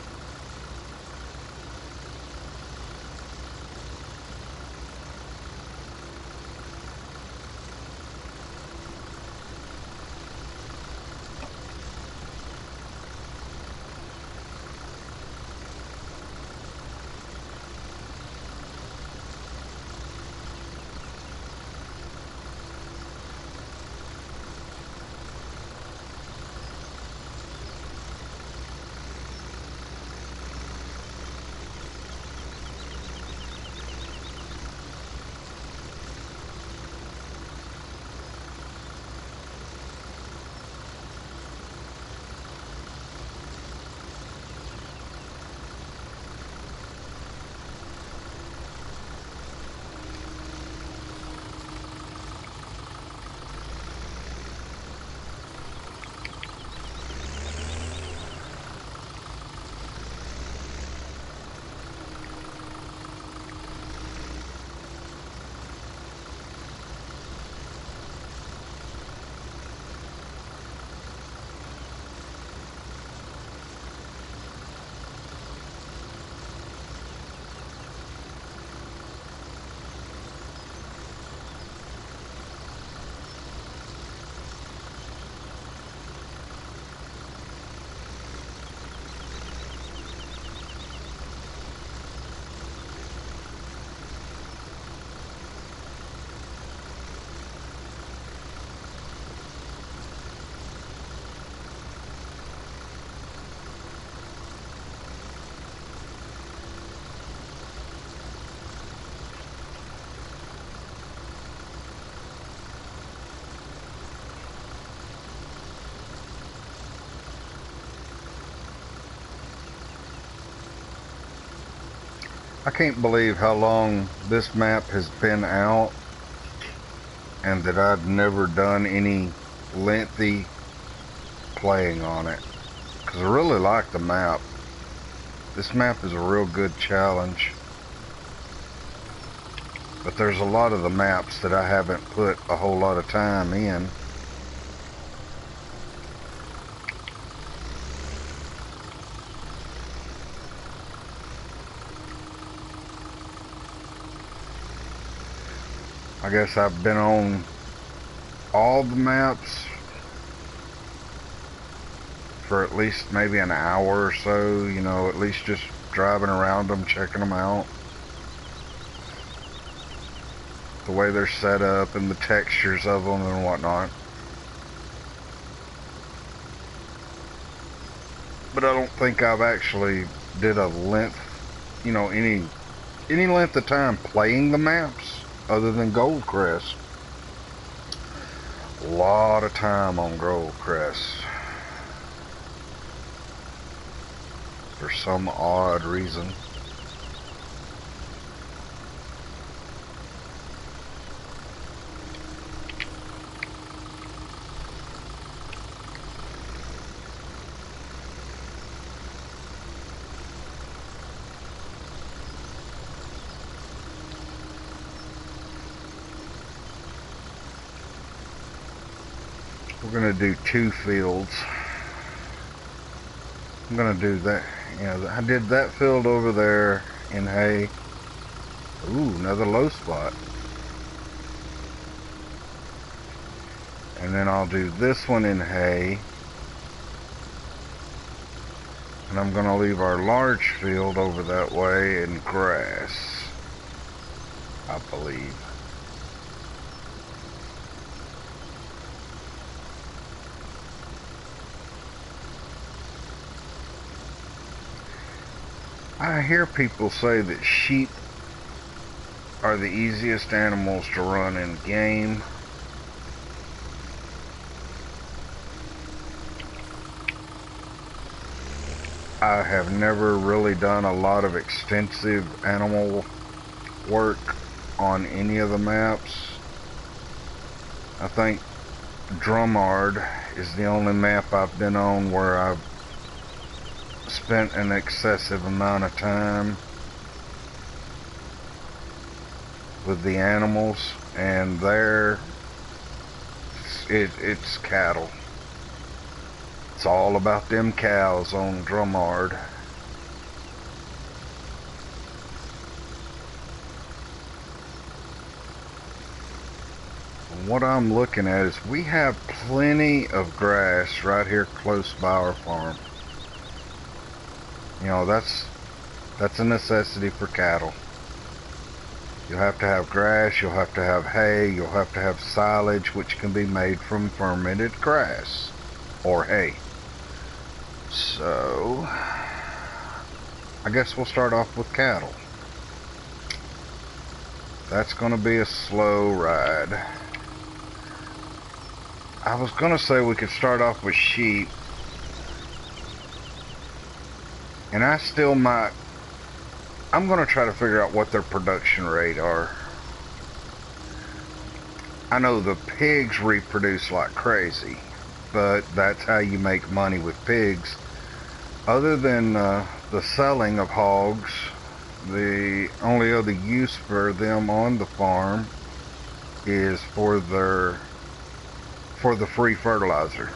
I can't believe how long this map has been out and that I've never done any lengthy playing on it. Because I really like the map. This map is a real good challenge. But there's a lot of the maps that I haven't put a whole lot of time in. I guess I've been on all the maps for at least maybe an hour or so, you know, at least just driving around them, checking them out. The way they're set up and the textures of them and whatnot. But I don't think I've actually did a length, you know, any length of time playing the maps other than Goldcrest. A lot of time on Goldcrest. For some odd reason. we're going to do 2 fields. I'm going to do that. You know, I did that field over there in hay. Ooh, another low spot. And then I'll do this one in hay. And I'm going to leave our large field over that way in grass, I believe. I hear people say that sheep are the easiest animals to run in game. I have never really done a lot of extensive animal work on any of the maps. I think Drumard is the only map I've been on where I've spent an excessive amount of time with the animals, and there it's cattle. It's all about them cows on Drumard. And what I'm looking at is we have plenty of grass right here close by our farm. You know, that's a necessity for cattle. You'll have to have grass, you'll have to have hay, you'll have to have silage, which can be made from fermented grass or hay. So, I guess we'll start off with cattle. That's going to be a slow ride. I was going to say we could start off with sheep. And I still might. I'm going to try to figure out what their production rate are. I know the pigs reproduce like crazy, but that's how you make money with pigs. Other than the selling of hogs, the only other use for them on the farm is for the free fertilizer.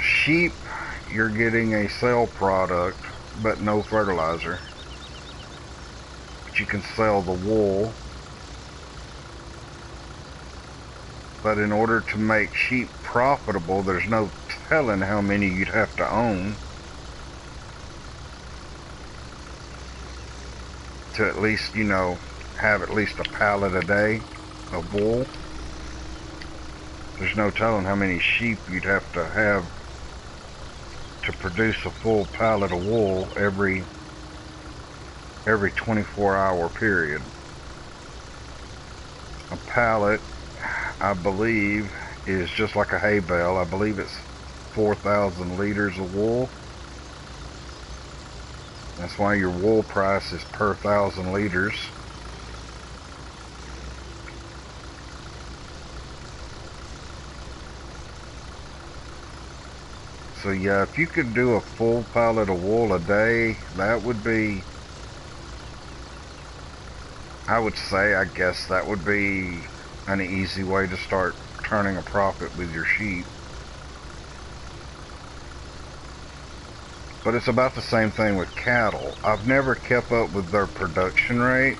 Sheep, you're getting a sale product, but no fertilizer. But you can sell the wool. But in order to make sheep profitable, there's no telling how many you'd have to own to at least, you know, have at least a pallet a day of wool. There's no telling how many sheep you'd have to produce a full pallet of wool every 24-hour period. A pallet, I believe, is just like a hay bale. I believe it's 4,000 liters of wool. That's why your wool price is per 1,000 liters. So yeah, if you could do a full pallet of wool a day, that would be, I would say, I guess that would be an easy way to start turning a profit with your sheep. But it's about the same thing with cattle. I've never kept up with their production rate.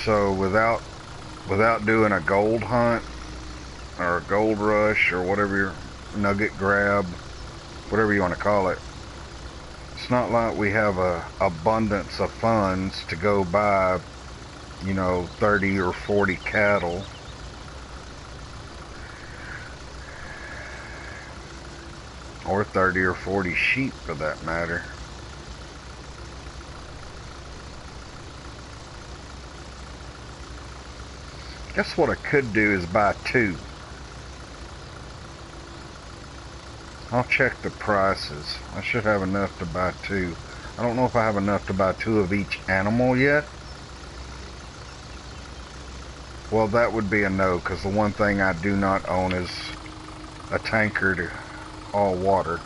So without doing a gold hunt or a gold rush or whatever, your nugget grab, whatever you want to call it, it's not like we have a abundance of funds to go buy, you know, 30 or 40 cattle. Or 30 or 40 sheep for that matter. Guess what I could do is buy 2. I'll check the prices. I should have enough to buy 2. I don't know if I have enough to buy 2 of each animal yet. Well, that would be a no, because the one thing I do not own is a tanker to haul water.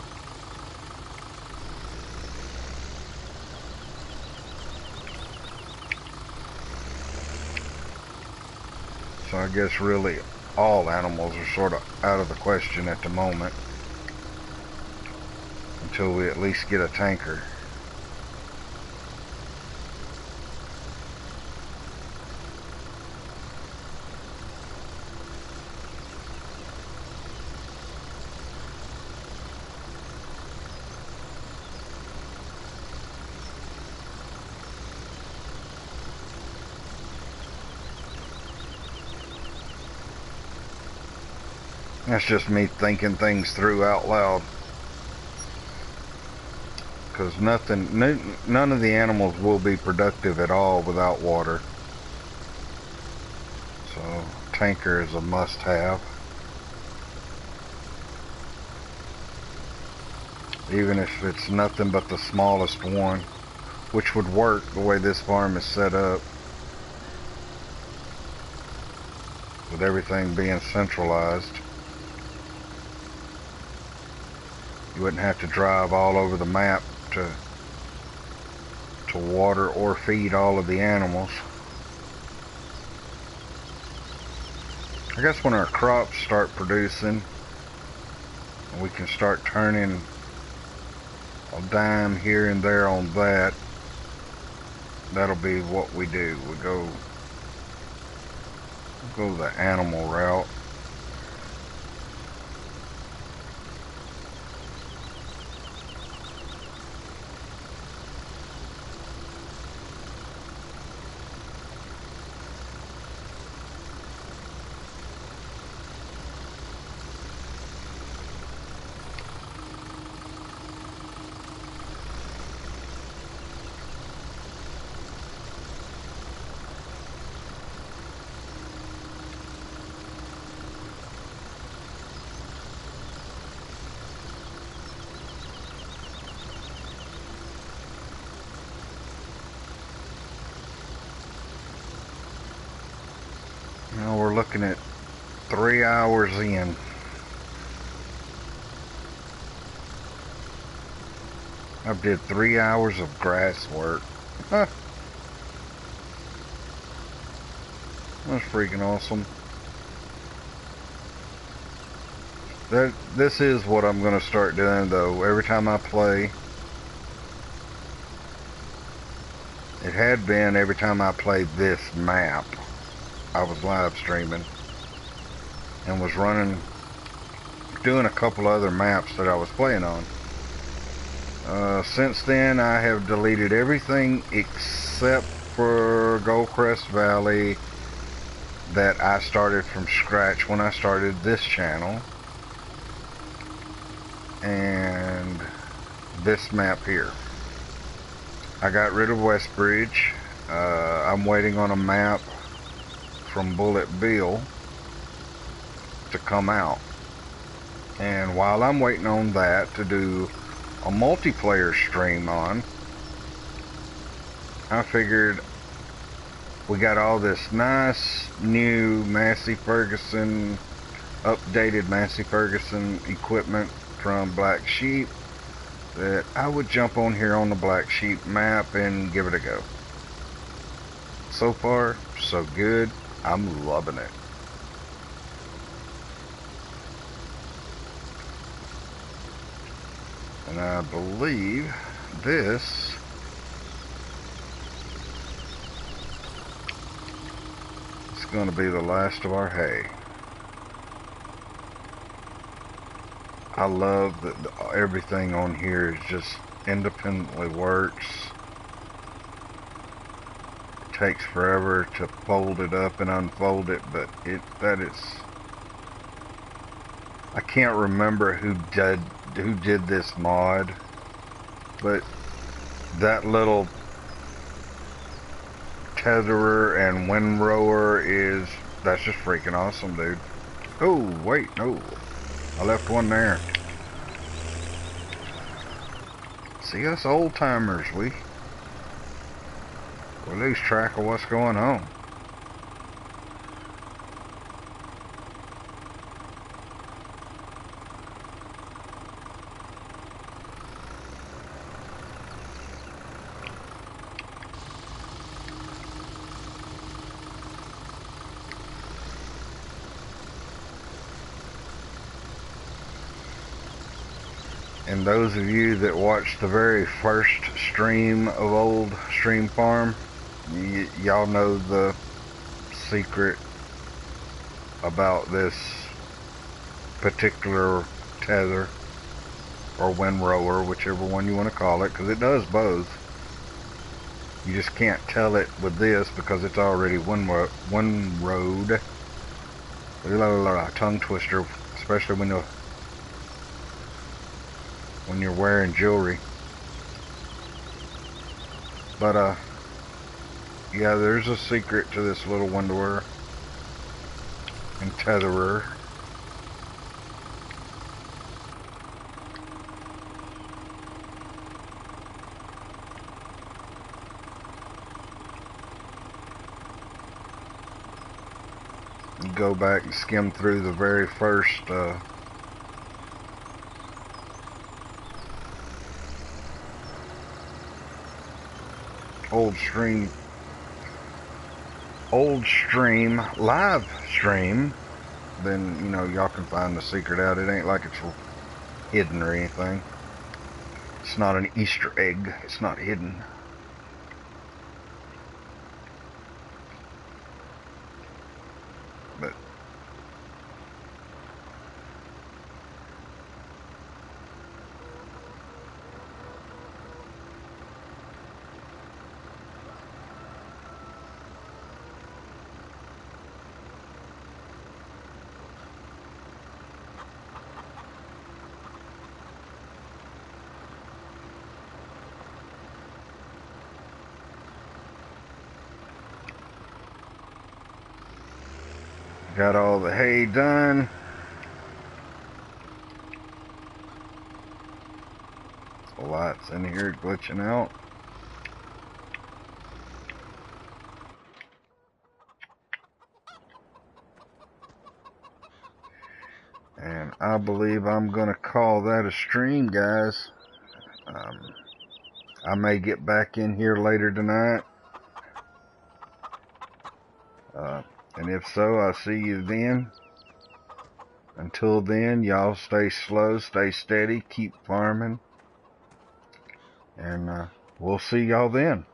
So I guess really all animals are sort of out of the question at the moment, until we at least get a tanker. That's just me thinking things through out loud. Because none of the animals will be productive at all without water. So, tanker is a must-have. Even if it's nothing but the smallest one, which would work the way this farm is set up, with everything being centralized. You wouldn't have to drive all over the map to water or feed all of the animals. I guess when our crops start producing, we can start turning a dime here and there on that. That'll be what we do. We go the animal route. Now we're looking at 3 hours in. I did 3 hours of grass work. Huh. That's freaking awesome. This is what I'm going to start doing though. Every time I play, it had been every time I played this map, I was live streaming and was doing a couple other maps that I was playing on. Since then, I have deleted everything except for Goldcrest Valley that I started from scratch when I started this channel, and this map here. I got rid of Westbridge. I'm waiting on a map from Bullet Bill to come out, and while I'm waiting on that to do a multiplayer stream on, I figured we got all this nice new Massey Ferguson, updated Massey Ferguson equipment from Black Sheep, that I would jump on here on the Black Sheep map and give it a go. So far, so good. I'm loving it. And I believe this is going to be the last of our hay. I love that everything on here is just independently works. It takes forever to fold it up and unfold it, but I can't remember who did this mod, but that little tetherer and windrower that's just freaking awesome, dude. Oh, wait, no. I left one there. See, us old timers, we lose track of what's going on. And those of you that watched the very first stream of old Stream Farm, y'all know the secret about this particular tether or windrower, whichever one you want to call it, because it does both. You just can't tell it with this because it's already windrowed. Tongue twister, especially when you're wearing jewelry. But yeah, there's a secret to this little windrower and tetherer. You go back and skim through the very first old stream live stream, then you know y'all can find the secret out. It ain't like it's hidden or anything. It's not an Easter egg. It's not hidden. But got all the hay done. The lights in here glitching out. And I believe I'm gonna call that a stream, guys. I may get back in here later tonight. And if so, I'll see you then. Until then, y'all stay slow, stay steady, keep farming. And we'll see y'all then.